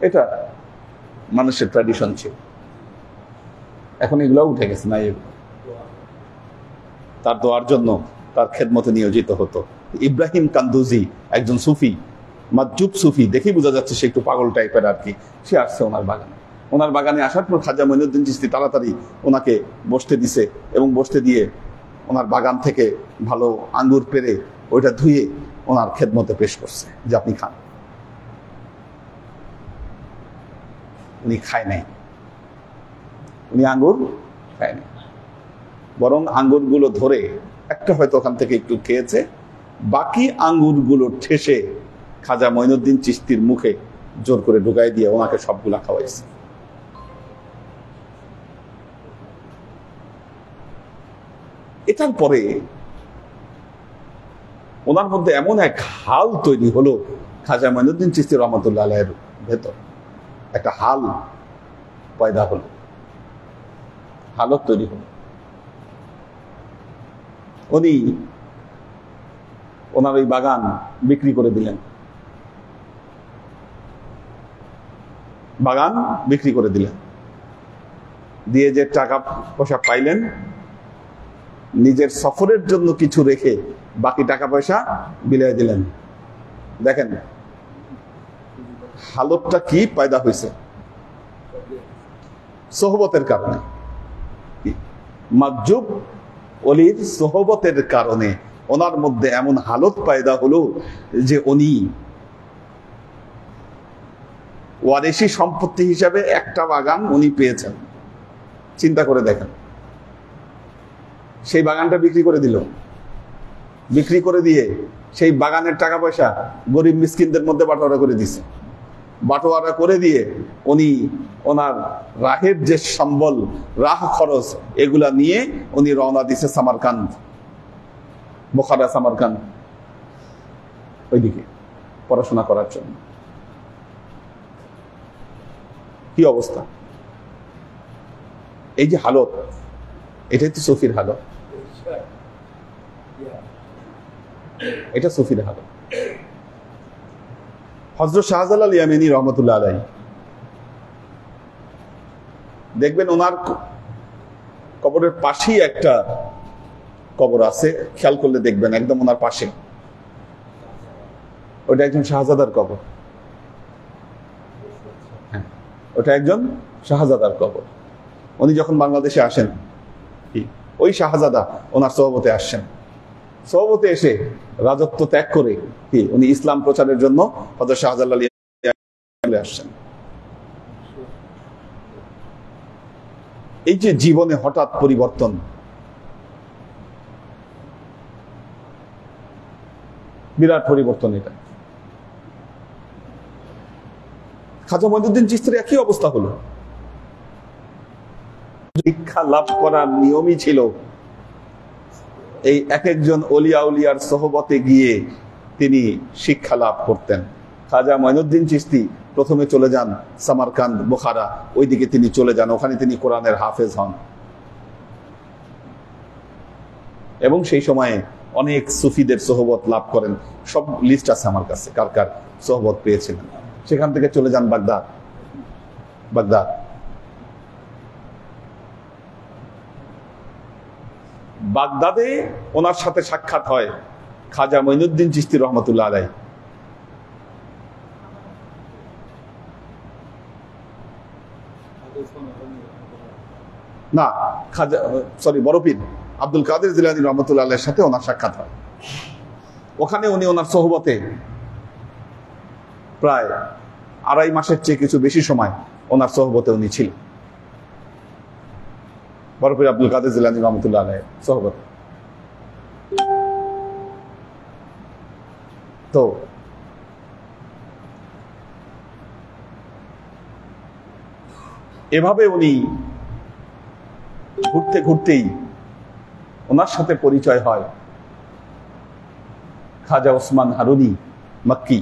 এটা মানুষের ট্র্যাডিশন ছিল। এখন এগুলো উঠে গেছে না, এগুলো তার দোয়ার জন্য তার খেদমতে নিয়োজিত হতো। ইব্রাহিম কান্দুজি একজন সুফি, মাজজুব সুফি, দেখেই বোঝা যাচ্ছে সে একটু পাগল টাইপের আর কি। সে আসছে ওনার বাগানে। ওনার বাগানে আসার পর খাজা মঈনুদ্দিন চিশতি তাড়াতাড়ি ওনাকে বসতে দিছে, এবং বসতে দিয়ে ওনার বাগান থেকে ভালো আঙ্গুর পেরে ওইটা ধুয়ে ওনার খেদমতে পেশ করছে যে আপনি খান। উনি খায় নাই, উনি আঙ্গুর খায় নাই, বরং আঙ্গুরগুলো ধরে একটা হয়তো ওখান থেকে একটু খেয়েছে, বাকি আঙ্গুরগুলো ঠেসে খাজা মঈনুদ্দিন চিশতির মুখে জোর করে ঢুকাই দিয়ে ওনাকে সবগুলা খাওয়াইছে। এটার পরে ওনার মধ্যে এমন এক হাল তৈরি হলো, খাজা মঈনুদ্দিন চিশতি রহমতুল্লাহ আলাইহির ভেতর একটা হাল পয়দা হলো, হালত তৈরি হলো। উনি ওনার ওই বাগান বিক্রি করে দিলেন, বাগান বিক্রি করে দিলেন, দিয়ে যে টাকা পয়সা পাইলেন নিজের সফরের জন্য কিছু রেখে বাকি টাকা পয়সা বিলিয়ে দিলেন। দেখেন হালতটা কি পয়দা হয়েছে, সোহবতের কারণে। মাজজুব ওলির সোহবতের কারণে ওনার মধ্যে এমন হালত পয়দা হলো যে উনি ওয়ারিশি সম্পত্তি হিসাবে একটা বাগান উনি পেয়েছেন। চিন্তা করে দেখেন, সেই বাগানটা বিক্রি করে দিল, বিক্রি করে দিয়ে সেই বাগানের টাকা পয়সা গরিব মিসকিনদের মধ্যে বাটোয়ারা করে দিছে। বাটোয়ারা করে দিয়ে উনি ওনার রাহের যে সম্বল, রাহ খরচ, এগুলা নিয়ে উনি রওনা দিছে সামারকান্দ, বোখারা সামারকান্দ, ওইদিকে পড়াশোনা করার জন্য। কি অবস্থা! এই যে হালত, এটাই তো সুফির হালত, এটা সুফির হালত। হযরত শাহজালাল ইয়ামানী রহমতুল্লাহ আলাইহি, দেখবেন ওনার কবরের পাশেই একটা কবর আছে, খেয়াল করলে দেখবেন একদম ওনার পাশে, ওটা একজন শাহজাদার কবর। হ্যাঁ, ওটা একজন শাহজাদার কবর। উনি যখন বাংলাদেশে আসেন, ওই শাহজাদা ওনার সোহবতে আসছেন। সোহবতে এসে রাজত্ব ত্যাগ করে উনি ইসলাম প্রচারের জন্য হযরত শাহজালাল আসছেন। এই যে জীবনে হঠাৎ পরিবর্তন, বিরাট পরিবর্তন। এটা খাজা মঈনুদ্দিন চিশতির একই অবস্থা হলো। শিক্ষা লাভ করার নিয়মই ছিল এই এক একজন অলিয়া উলিয়ার সোহবতে গিয়ে তিনি শিক্ষা লাভ করতেন। খাজা মঈনুদ্দিন চিশতি প্রথমে চলে যান সামারকান্দ, বুখারা, ওইদিকে তিনি চলে যান, ওখানে তিনি কোরআনের হাফেজ হন। এবং সেই সময়ে অনেক সুফিদের সোহবত লাভ করেন। সব লিস্ট আছে আমার কাছে, কার কার সোহবত পেয়েছিলেন। সেখান থেকে চলে যান বাগদাদ। বাগদাদে ওনার সাথে সাক্ষাৎ হয় খাজা মঈনুদ্দিন চিশতি রহমতুল্লাহ আলাইহি। না, খাজা বড়পীর আব্দুল কাদের জিলানী রহমতুল্লাহ আলাইহির সাথে ওনার সাক্ষাৎ হয়। ওখানে উনি ওনার সোহবতে প্রায় 2.5 মাসের চেয়ে কিছু বেশি সময় ওনার সোহবতে উনি ছিলেন। বড়পীর আব্দুল কাদের জিলানী রহমতুল্লাহ আলাইহির সোহবত। তো এভাবে উনি ঘুরতে ঘুরতেই ওনার সাথে পরিচয় হয় খাজা ওসমান হারুনি মক্কি,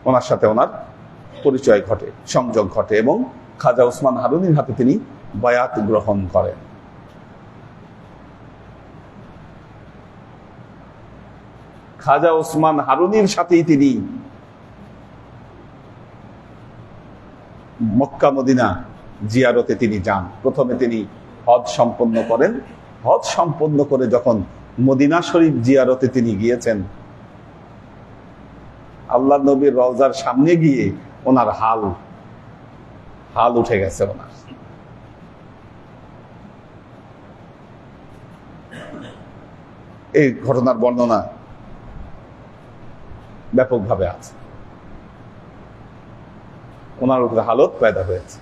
ওনার সাথে ওনার পরিচয় ঘটে, সংযোগ ঘটে, এবং খাজা ওসমান হারুনির হাতে তিনি বায়াত গ্রহণ করেন। খাজা ওসমান হারুনির সাথেই তিনি মক্কা মদিনা জিয়ারতে তিনি যান। প্রথমে তিনি হজ সম্পন্ন করেন। হজ সম্পন্ন করে যখন মদিনা শরীফ জিয়ারতে তিনি গিয়েছেন, আল্লাহ নবীর রওজার সামনে গিয়ে ওনার হাল উঠে গেছে। ওনার এই ঘটনার বর্ণনা ব্যাপকভাবে আছে। ওনার উপরে হালত পয়দা হয়েছে।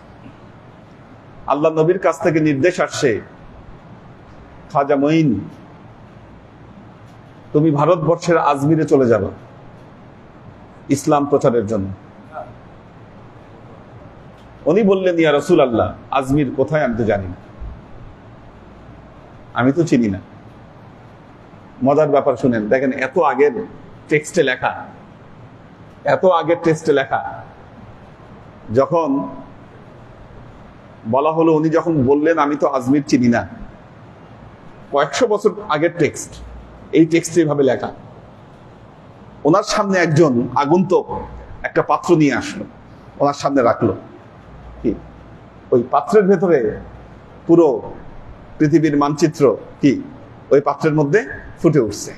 আল্লাহ নবীর কাছ থেকে নির্দেশ আসছে, খাজা মঈন তুমি ভারতবর্ষের আজমিরে চলে যাবে ইসলাম প্রচারের জন্য। উনি বললেন, ইয়া রাসূলুল্লাহ, আজমির কোথায় আমি তো জানি না, আমি তো চিনি না। মজার ব্যাপার শুনেন, দেখেন এত আগের টেক্সটে লেখা, যখন বলা হলো, উনি যখন বললেন আমি তো আজমির চিনি না, কয়েকশো বছর আগের টেক্সট, এই টেক্সটে ভাবে লেখা। ওনার সামনে একজন আগন্তুক একটা পাত্র নিয়ে আসলো, ওনার সামনে রাখলো। কি ওই পাত্রের ভেতরে পুরো পৃথিবীর মানচিত্র কি ওই পাত্রের মধ্যে ফুটে উঠছে,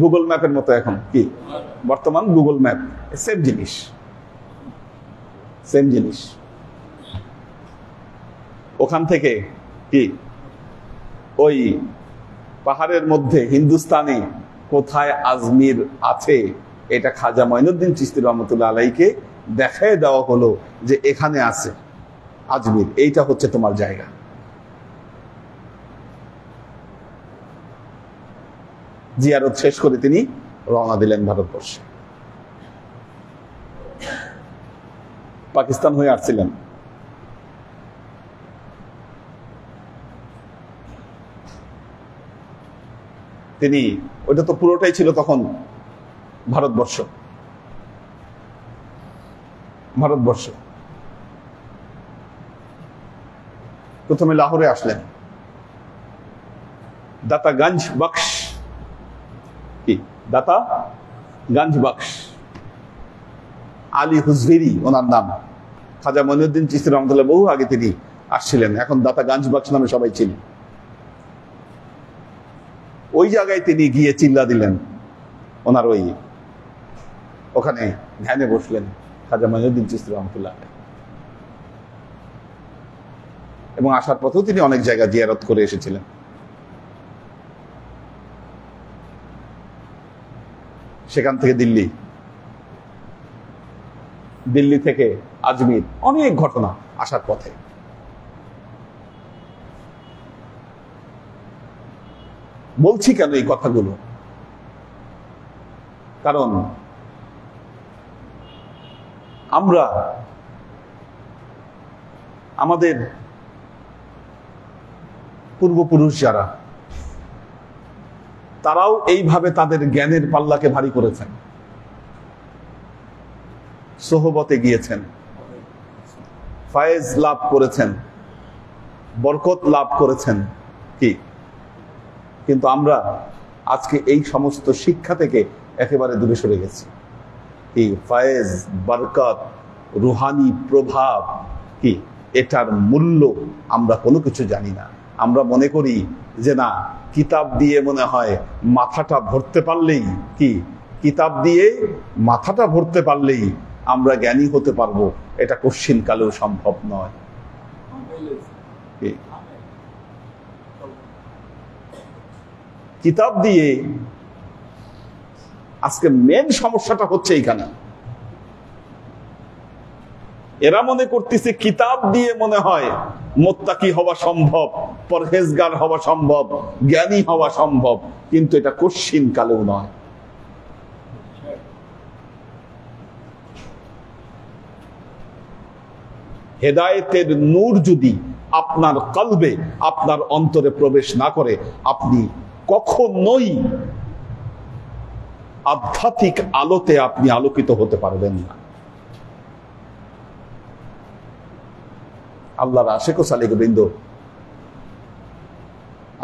গুগল ম্যাপের মতো। এখন কি বর্তমান গুগল ম্যাপ, সেম জিনিস। ওখান থেকে কি ওই পাহাড়ের মধ্যে হিন্দুস্তানে কোথায় আজমির আছে এটা খাজা মঈনুদ্দিন চিশতি রহমতুল্লাহ আলাইহিকে দেখায় দেওয়া হলো যে এখানে আছে আজমির, এইটা হচ্ছে তোমার জায়গা। জিয়ারত শেষ করে তিনি রওনা দিলেন ভারতবর্ষে। পাকিস্তান হয়ে আসছিলেন। তিনি, ওইটা তো পুরোটাই ছিল তখন ভারতবর্ষ। প্রথমে লাহোরে আসলেন। দাতাগঞ্জ বক্স, কি দাতাগঞ্জ বক্স, আলী হুজভিরি ওনার নাম। খাজা মঈনুদ্দিন চিশতি রহমতুল্লাহ বহু আগে তিনি আসছিলেন, এখন দাতাগঞ্জ বক্স নামে সবাই চিনি। ওই জায়গায় তিনি গিয়ে চিল্লা দিলেন, ওনার ওখানে ধ্যানে বসলেন খাজা মঈনুদ্দিন চিশতি রহমতুল্লাহ। এবং আসার পথেও তিনি অনেক জায়গা জিয়ারত করে এসেছিলেন। সেখান থেকে দিল্লি থেকে আজমির, অনেক ঘটনা আসার পথে। বলছি কেন এই কথাগুলো? কারণ আমরা আমাদের পূর্বপুরুষ যারা, তারাও এইভাবে তাদের জ্ঞানের পাল্লাকে ভারী করেছেন। সোহবতে গিয়েছেন, ফায়েজ লাভ করেছেন, বরকত লাভ করেছেন, কি? কিন্তু আমরা আজকে এই সমস্ত শিক্ষা থেকে একেবারে দূরে সরে গেছি। কি ফায়েজ, বরকত, রুহানি প্রভাব, কি এটার মূল্য আমরা কোনো কিছু জানি না। আমরা মনে করি যে না, কিতাব দিয়ে মনে হয় মাথাটা ভরতে পারলেই, কি কিতাব দিয়ে মাথাটা ভরতে পারলেই আমরা জ্ঞানী হতে পারবো। এটা কশ্চিন কালেও সম্ভব নয়। কিতাব দিয়ে আজকে মেন সমস্যাটা হচ্ছে এইখানে। এরা মনে করতেছে কিতাব দিয়ে মনে হয় মুত্তাকি হওয়া সম্ভব, পরহেজগার হওয়া সম্ভব, জ্ঞানী হওয়া সম্ভব, কিন্তু এটা কশ্চিন কালেও নয়। হেদায়েতের নূর যদি আপনার কলবে, আপনার অন্তরে প্রবেশ না করে, আপনি কখনোই আধ্যাত্মিক আলোতে আপনি আলোকিত হতে পারবেন না। আল্লাহর আশিক ও সালেক বৃন্দ,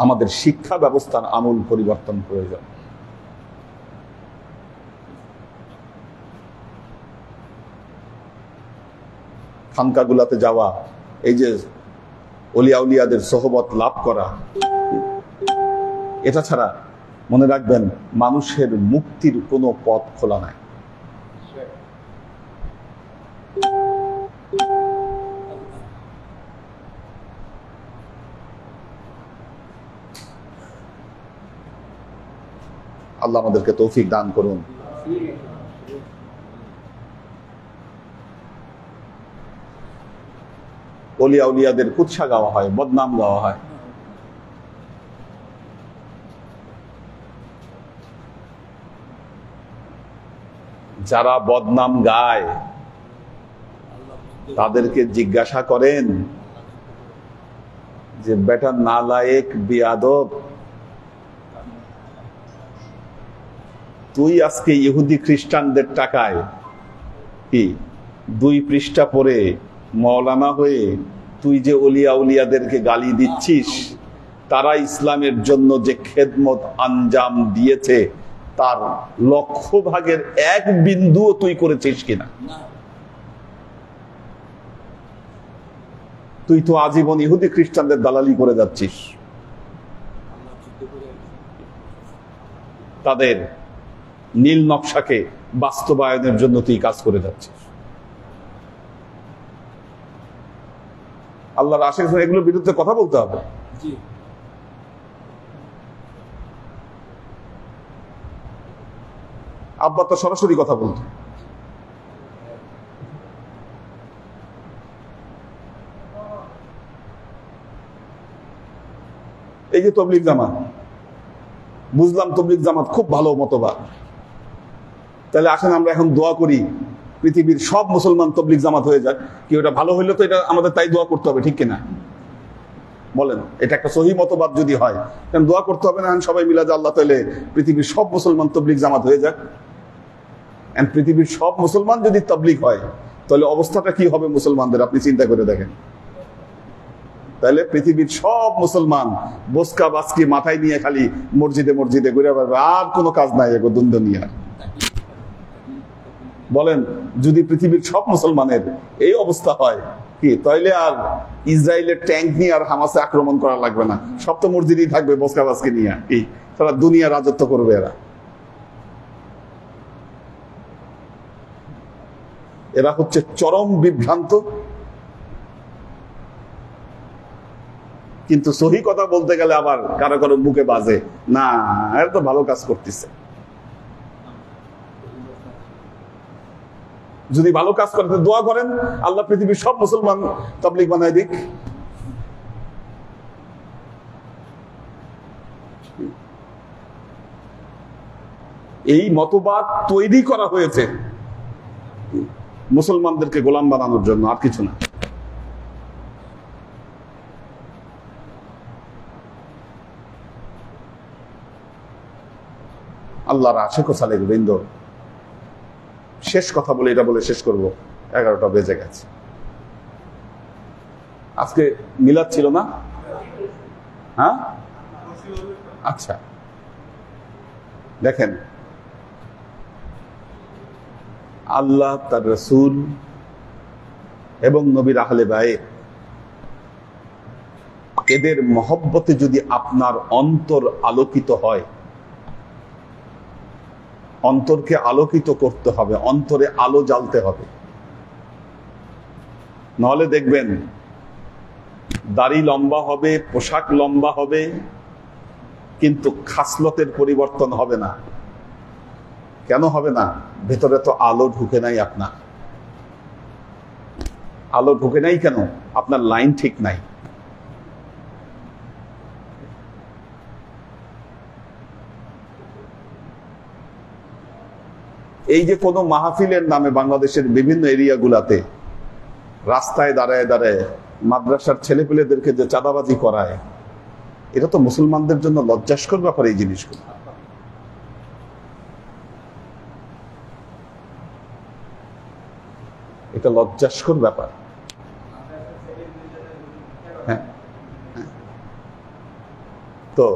আমাদের শিক্ষা ব্যবস্থার আমূল পরিবর্তন প্রয়োজন। খানকাগুলাতে যাওয়া, এই যে ওলিয়া উলিয়াদের সোহবত লাভ করা, এটা ছাড়া মনে রাখবেন মানুষের মুক্তির কোনো পথ খোলা নাই। আল্লাহ আমাদেরকে তৌফিক দান করুন। ওলিয়া উলিয়াদের কুৎসা গাওয়া হয়, বদনাম গাওয়া হয়। যারা বদনাম গায় তাদেরকে জিজ্ঞাসা করেন যে বেটা নালায়েক বিয়াদব, তুই আজকে ইহুদি খ্রিস্টানদের টাকায় কি 2 পৃষ্ঠা পড়ে মৌলানা হয়ে তুই যে ওলিয়া উলিয়াদেরকে গালি দিচ্ছিস, তারা ইসলামের জন্য যে খেদমত আঞ্জাম দিয়েছে তার 100 1 বিন্দুও তুই করেছিস কিনা? তুই তো আজীবন ইহুদি খ্রিস্টানদের দালালি করে যাচ্ছিস, তাদের নীল নকশাকে বাস্তবায়নের জন্য তুই কাজ করে যাচ্ছিস। আল্লাহর আশিক এগুলোর বিরুদ্ধে কথা বলতে হবে। আব্বা তো সরাসরি কথা বলতো। এই যে তবলিগ জামাত, বুঝলাম তবলিগ জামাত খুব ভালো মতবাদ, তাহলে আসেন আমরা এখন দোয়া করি পৃথিবীর সব মুসলমান তবলিগ জামাত হয়ে যাক। কি ওটা ভালো হইলে তো এটা আমাদের তাই দোয়া করতে হবে, ঠিক কিনা বলেন? এটা একটা সহি মতবাদ যদি হয়, কারণ দোয়া করতে হবে না সবাই মিলা যে আল্লাহ তাহলে পৃথিবীর সব মুসলমান তবলিগ জামাত হয়ে যাক। পৃথিবীর সব মুসলমান যদি তবলিগ হয় তাহলে অবস্থাটা কি হবে মুসলমানদের, আপনি চিন্তা করে দেখেন। তাহলে পৃথিবীর সব মুসলমান বসকা বাসকি মাথায় নিয়ে খালি মসজিদে মসজিদে ঘুরে বেড়াবে, আর কোনো কাজ নাই এগো দুনিয়ার। বলেন যদি পৃথিবীর সব মুসলমানের এই অবস্থা হয়, কি তাইলে আর ইসরায়েলের ট্যাঙ্ক নিয়ে আর হামাসে আক্রমণ করা লাগবে না, সব তো মসজিদেই থাকবে বসকা বাসকি নিয়ে, কি সারা দুনিয়া রাজত্ব করবে এরা। এরা হচ্ছে চরম বিভ্রান্ত, কিন্তু সহি কথা বলতে গেলে আবার কারো কারো বুকে বাজে না, এরা তো ভালো কাজ করতেছে। যদি ভালো কাজ করতে দোয়া করেন আল্লাহ পৃথিবীর সব মুসলমান তাবলীগ বানায় দিক। এই মতবাদ তৈরি করা হয়েছে মুসলমানদেরকে গোলাম বানানোর জন্য, আর কিছু না। আল্লাহর আশিক ও সালেক বৃন্দ, শেষ কথা বলে এটা বলে শেষ করব, 11টা বেজে গেছে। আজকে মিলাদ ছিল না? হ্যাঁ, আচ্ছা। দেখেন, আল্লাহ, তার রাসূল এবং নবীর আহলে বাইত, এদের মহব্বতে যদি আপনার অন্তর আলোকিত হয়, অন্তরকে আলোকিত করতে হবে, অন্তরে আলো জ্বালতে হবে। নাহলে দেখবেন দাড়ি লম্বা হবে, পোশাক লম্বা হবে, কিন্তু খাসলতের পরিবর্তন হবে না। কেন হবে না? ভেতরে তো আলো ঢুকে নাই। আপনার আলো ঢুকে নাই কেন? আপনার লাইন ঠিক নাই। এই যে কোনো মাহফিলের নামে বাংলাদেশের বিভিন্ন এরিয়াগুলাতে রাস্তায় দাঁড়ায় দাঁড়ায় মাদ্রাসার ছেলেপেলেদেরকে যে চাঁদাবাজি করায়, এটা তো মুসলমানদের জন্য লজ্জাস্কর ব্যাপার। এই জিনিসগুলো এটা লজ্জাস্কর ব্যাপার। হ্যাঁ, তো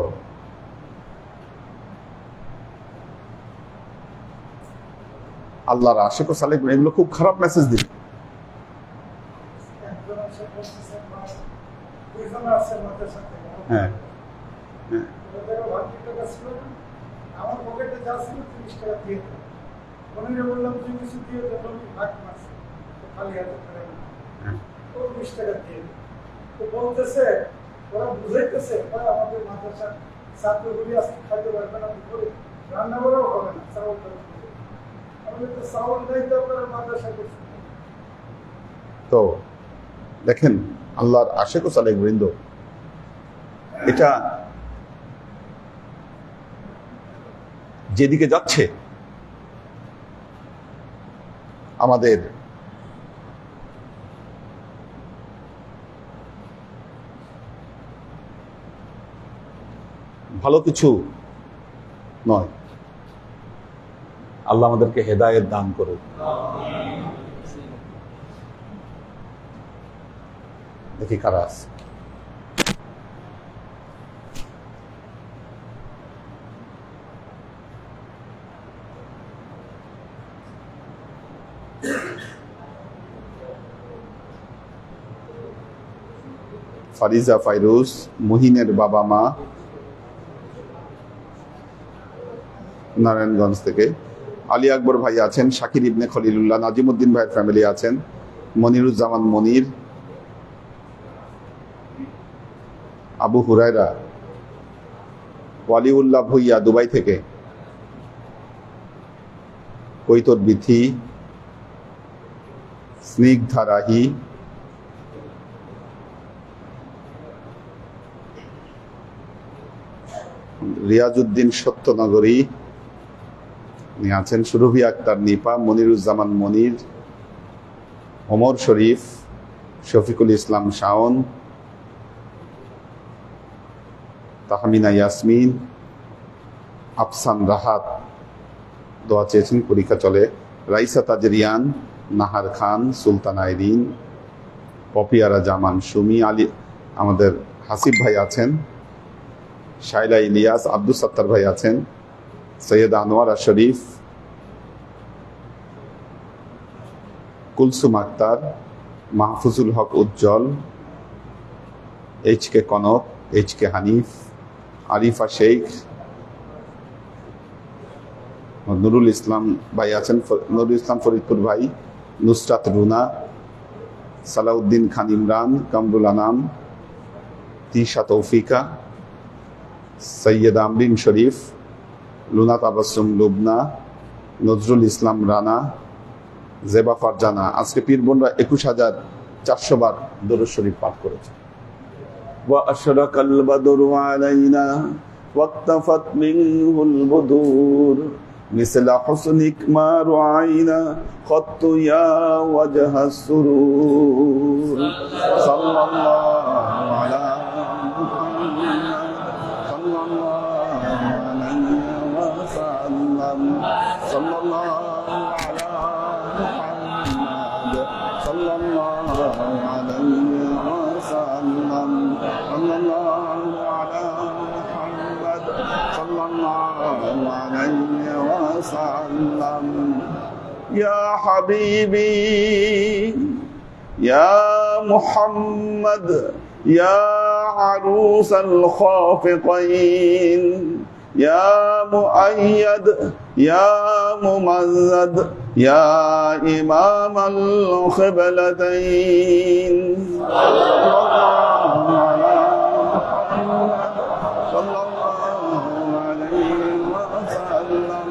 আল্লাহর আশিক ও সালেক এগুলো খুব খারাপ মেসেজ দিল। হ্যাঁ, আমার পকেটে যা ছিল 30 টাকা দিয়ে বললাম তুই কিছু দিয়ে ভাগ মারছে, খালি হাতে ও 20 টাকা দিয়ে তো বলতেছে, ওরা বুঝাইতেছে আমাদের মাদ্রাসার ছাত্রগুলি আজকে খাইতে পারবে না, দুপুরে রান্না করাও হবে না, চাউল আমাদের তো চাউল নেই, তো আপনারা মাদ্রাসা করছে। তো দেখেন, আল্লাহর আশিক ও সালেক বৃন্দ, এটা যেদিকে যাচ্ছে আমাদের ভালো কিছু নয়। আল্লাহ আমাদেরকে হেদায়েত দান করুন। দেখি কারা আছে। ফারিজা ফাইরুজ, মুহিনের বাবা মা নারায়ণগঞ্জ থেকে, আলী আকবর ভাই আছেন, শাকির ইবনে খলিলুল্লাহ, নাজিমুদ্দিন ভাইয়ের ফ্যামিলি আছেন, মনিরুজ্জামান মনির, আবু হুরায়রা, ওয়ালিউল্লাহ ভুইয়া দুবাই থেকে, কৈতর বিথি, স্নিগ্ধা রাহি, রিয়াজউদ্দিন সত্যনগরী আছেন, সুরভি আক্তার নিপা, মনিরুজ্জামান মনির, ওমর শরীফ, শফিকুল ইসলাম শাওন, তাহমিনা ইয়াসমিন, আফসান রাহাত দোয়া চেয়েছেন, পরীক্ষা চলে, রাইসা তাজরিয়ান, নাহার খান, সুলতান আইরিন, পপিয়ারা জামান সুমি, আলী, আমাদের হাসিব ভাই আছেন, শাইলা ইলিয়াস, আব্দুল সত্তার ভাই আছেন, সৈয়দ আনোয়ারা শরীফ, কুলসুম আক্তার, মাহফুজুল হক উজ্জ্বল, এইচ.কে কনক, এইচ.কে হানিফ, আরিফা শেখ, নুরুল ইসলাম ভাই আছেন, নুরুল ইসলাম ফরিদপুর ভাই, নুসরাত রুনা, সালাউদ্দিন খান ইমরান, কামরুল আনাম, তিশা তৌফিকা, সৈয়দ আমরিন শরীফ, লুনা তাবাসসুম লুবনা, নজরুল ইসলাম রানা, জেবা ফারজানা। আজকে পীর বোনরা 21,400 বার দরুদ শরীফ পাঠ করেছে। ওয়া আশরাকাল বাদরু আলাইনা ওয়াক্তাফাত মিনহুল বুদুর মিসলা হুসনিক মা রুআইনা খাত্তু ইয়া ওয়াজহাস সুরুর সাল্লাল্লাহু আলা মুহাম্মাদ সাল্লাল্লাহু আলাইহি ওয়াসাল্লাম সাল্লাল্লাহু আলা عليه وسلم يا حبيبي يا محمد يا عروس الخافقين يا مؤيد يا ممزد يا إمام القبلتين صلى الله عليه وسلم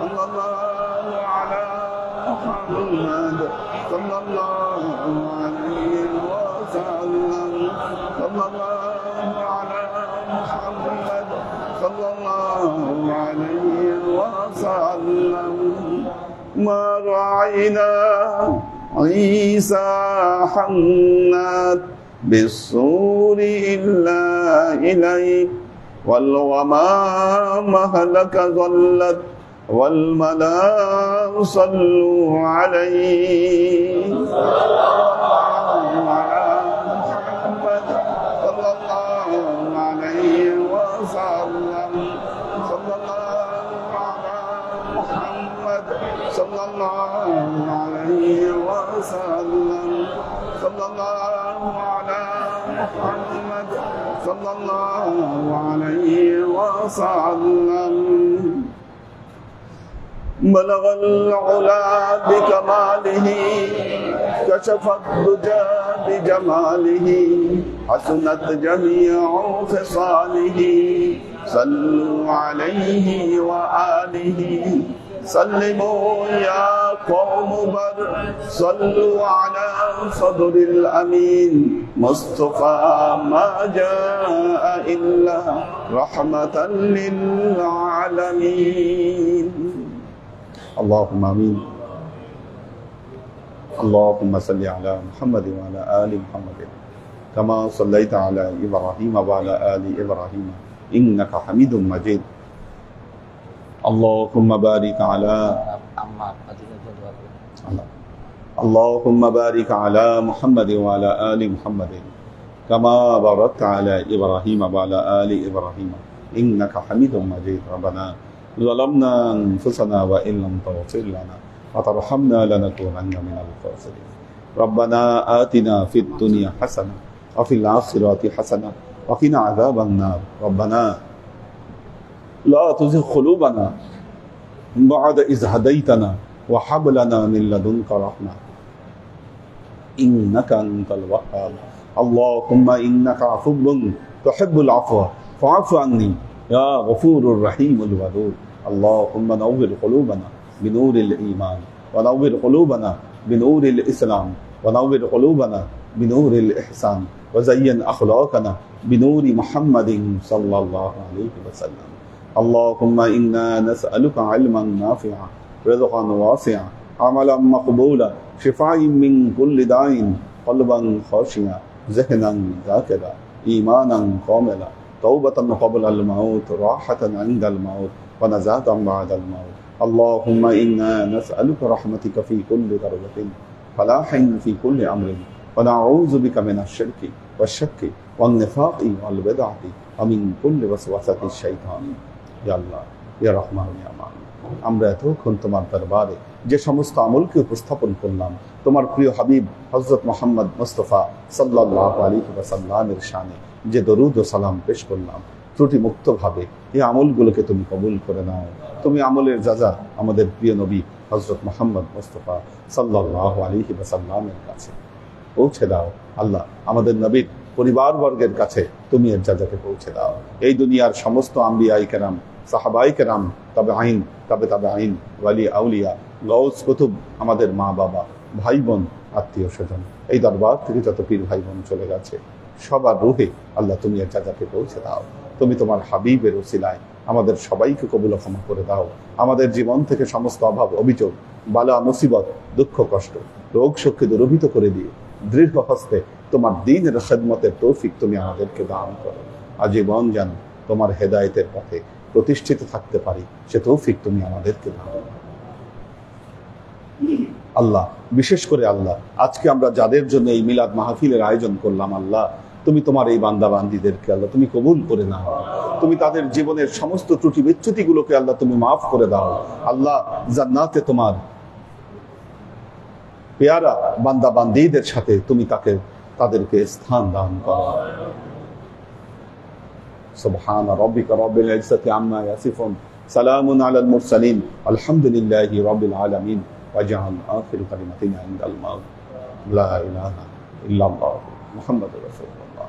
صلى الله على محمد صلى الله عليه وسلم صلى الله على محمد صلى الله عليه وسلم ما رأينا عيسى حنت بالسور إلا إليك والغمام هلك ظلت والملا صلوا عليه على محمد صلى الله عليه وسلم صلى الله على محمد صلى الله عليه وسلم صلى الله على محمد صلى الله عليه وسلم بلغ العلا بكماله كشف الدجى بجماله حسنت جميع خصاله صلوا عليه وآله سلموا يا قوم بر صلوا على صدر الأمين مصطفى ما جاء إلا رحمة للعالمين اللهم آمين اللهم صل على محمد وعلى آل محمد كما صليت على إبراهيم وعلى آل إبراهيم إنك حميد مجيد اللهم بارك على اللهم بارك على محمد وعلى آل محمد كما باركت على إبراهيم وعلى آل إبراهيم إنك حميد مجيد ربنا ظلمنا أنفسنا وإن لم تغفر لنا وترحمنا لنكونن من الخاسرين ربنا آتنا في الدنيا حسنة وفي الآخرة حسنة وقنا عذاب النار ربنا لا تزغ قلوبنا بعد إذ هديتنا وهب لنا من لدنك رحمة إنك أنت الوهاب اللهم إنك عفو تحب العفو فاعف عني يا غفور الرحيم الودود اللهم نور قلوبنا بنور الإيمان ونور قلوبنا بنور الإسلام ونور قلوبنا بنور الإحسان وزين أخلاقنا بنور محمد صلى الله عليه وسلم اللهم إنا نسألك علما نافعا رزقا واسعا عملا مقبولا شفاء من كل داء قلبا خاشعا ذهنا ذاكرا إيمانا كاملا توبة قبل الموت راحة عند الموت ونزاة بعد الموت اللهم إنا نسألك رحمتك في كل ضربة فلاح في كل أمر ونعوذ بك من الشرك والشك والنفاق والبدعة ومن كل وسوسة الشيطان يا الله يا رحمن يا مالك আমরা এতক্ষণ তোমার দরবারে যে সমস্ত আমলকে উপস্থাপন করলাম তোমার প্রিয় হাবিব হযরত মুহাম্মদ মুস্তাফা সাল্লাল্লাহু আলাইহি ওয়াসাল্লামের শানে যে দরুদ ও সালাম পেশ করলাম ত্রুটি মুক্তভাবে এই আমলগুলোকে তুমি কবুল করে নাও তুমি আমলের যাজা আমাদের প্রিয় নবী হযরত মুহাম্মদ মুস্তাফা সাল্লাল্লাহু আলাইহি ওয়াসাল্লামের কাছে পৌঁছে দাও আল্লাহ আমাদের নবীর পরিবারবর্গের কাছে তুমি এর যাজাকে পৌঁছে দাও এই দুনিয়ার সমস্ত আম্বিয়ায়ে কেরাম সাহাবায়ে কেরাম তাবেঈন তাবেঈন ওয়ালি আউলিয়া গাউস কুতুব আমাদের মা বাবা ভাই বোন আত্মীয় স্বজন এই দরবার থেকে যত পীর ভাই বোন চলে গেছে সবার রূহে আল্লাহ তুমি এর যাজাকে পৌঁছে দাও তুমি তোমার হাবিবের ওসিলায় আমাদের সবাইকে কবুল ক্ষমা করে দাও আমাদের জীবন থেকে সমস্ত অভাব অভিযোগ বালা মুসিবত দুঃখ কষ্ট রোগ শোককে দূরীভূত করে দিয়ে দৃঢ় হস্তে তোমার দ্বীনের খিদমতের তৌফিক তুমি আমাদেরকে দান করো আজীবন যেন তোমার হেদায়েতের পথে প্রতিষ্ঠিত থাকতে পারি সে তৌফিক তুমি আমাদেরকে দান করো আল্লাহ বিশেষ করে আল্লাহ আজকে আমরা যাদের জন্য এই মিলাদ মাহফিলের আয়োজন করলাম আল্লাহ তুমি তোমার এই বান্দা বান্দীদেরকে আল্লাহ তুমি কবুল করে নাও তুমি তাদের জীবনের সমস্ত ত্রুটি বিচ্যুতিগুলোকে আল্লাহ তুমি মাফ করে দাও। আল্লাহ জান্নাতে তোমার পেয়ারা বান্দা বান্দীদের সাথে তুমি তাদেরকে স্থান দান করো। সুবহান রাব্বিকা রাব্বিল ইজ্জাতি আম্মা ইয়াসিফুন সালামুন আলাল মুরসালিন আলহামদুলিল্লাহি রাব্বিল আলামিন ওয়াজআল আখিরু কালিমাতিনা ইনদাল মাউত লা ইলাহা ইল্লাল্লাহ মুহাম্মাদুর রাসূলুল্লাহ।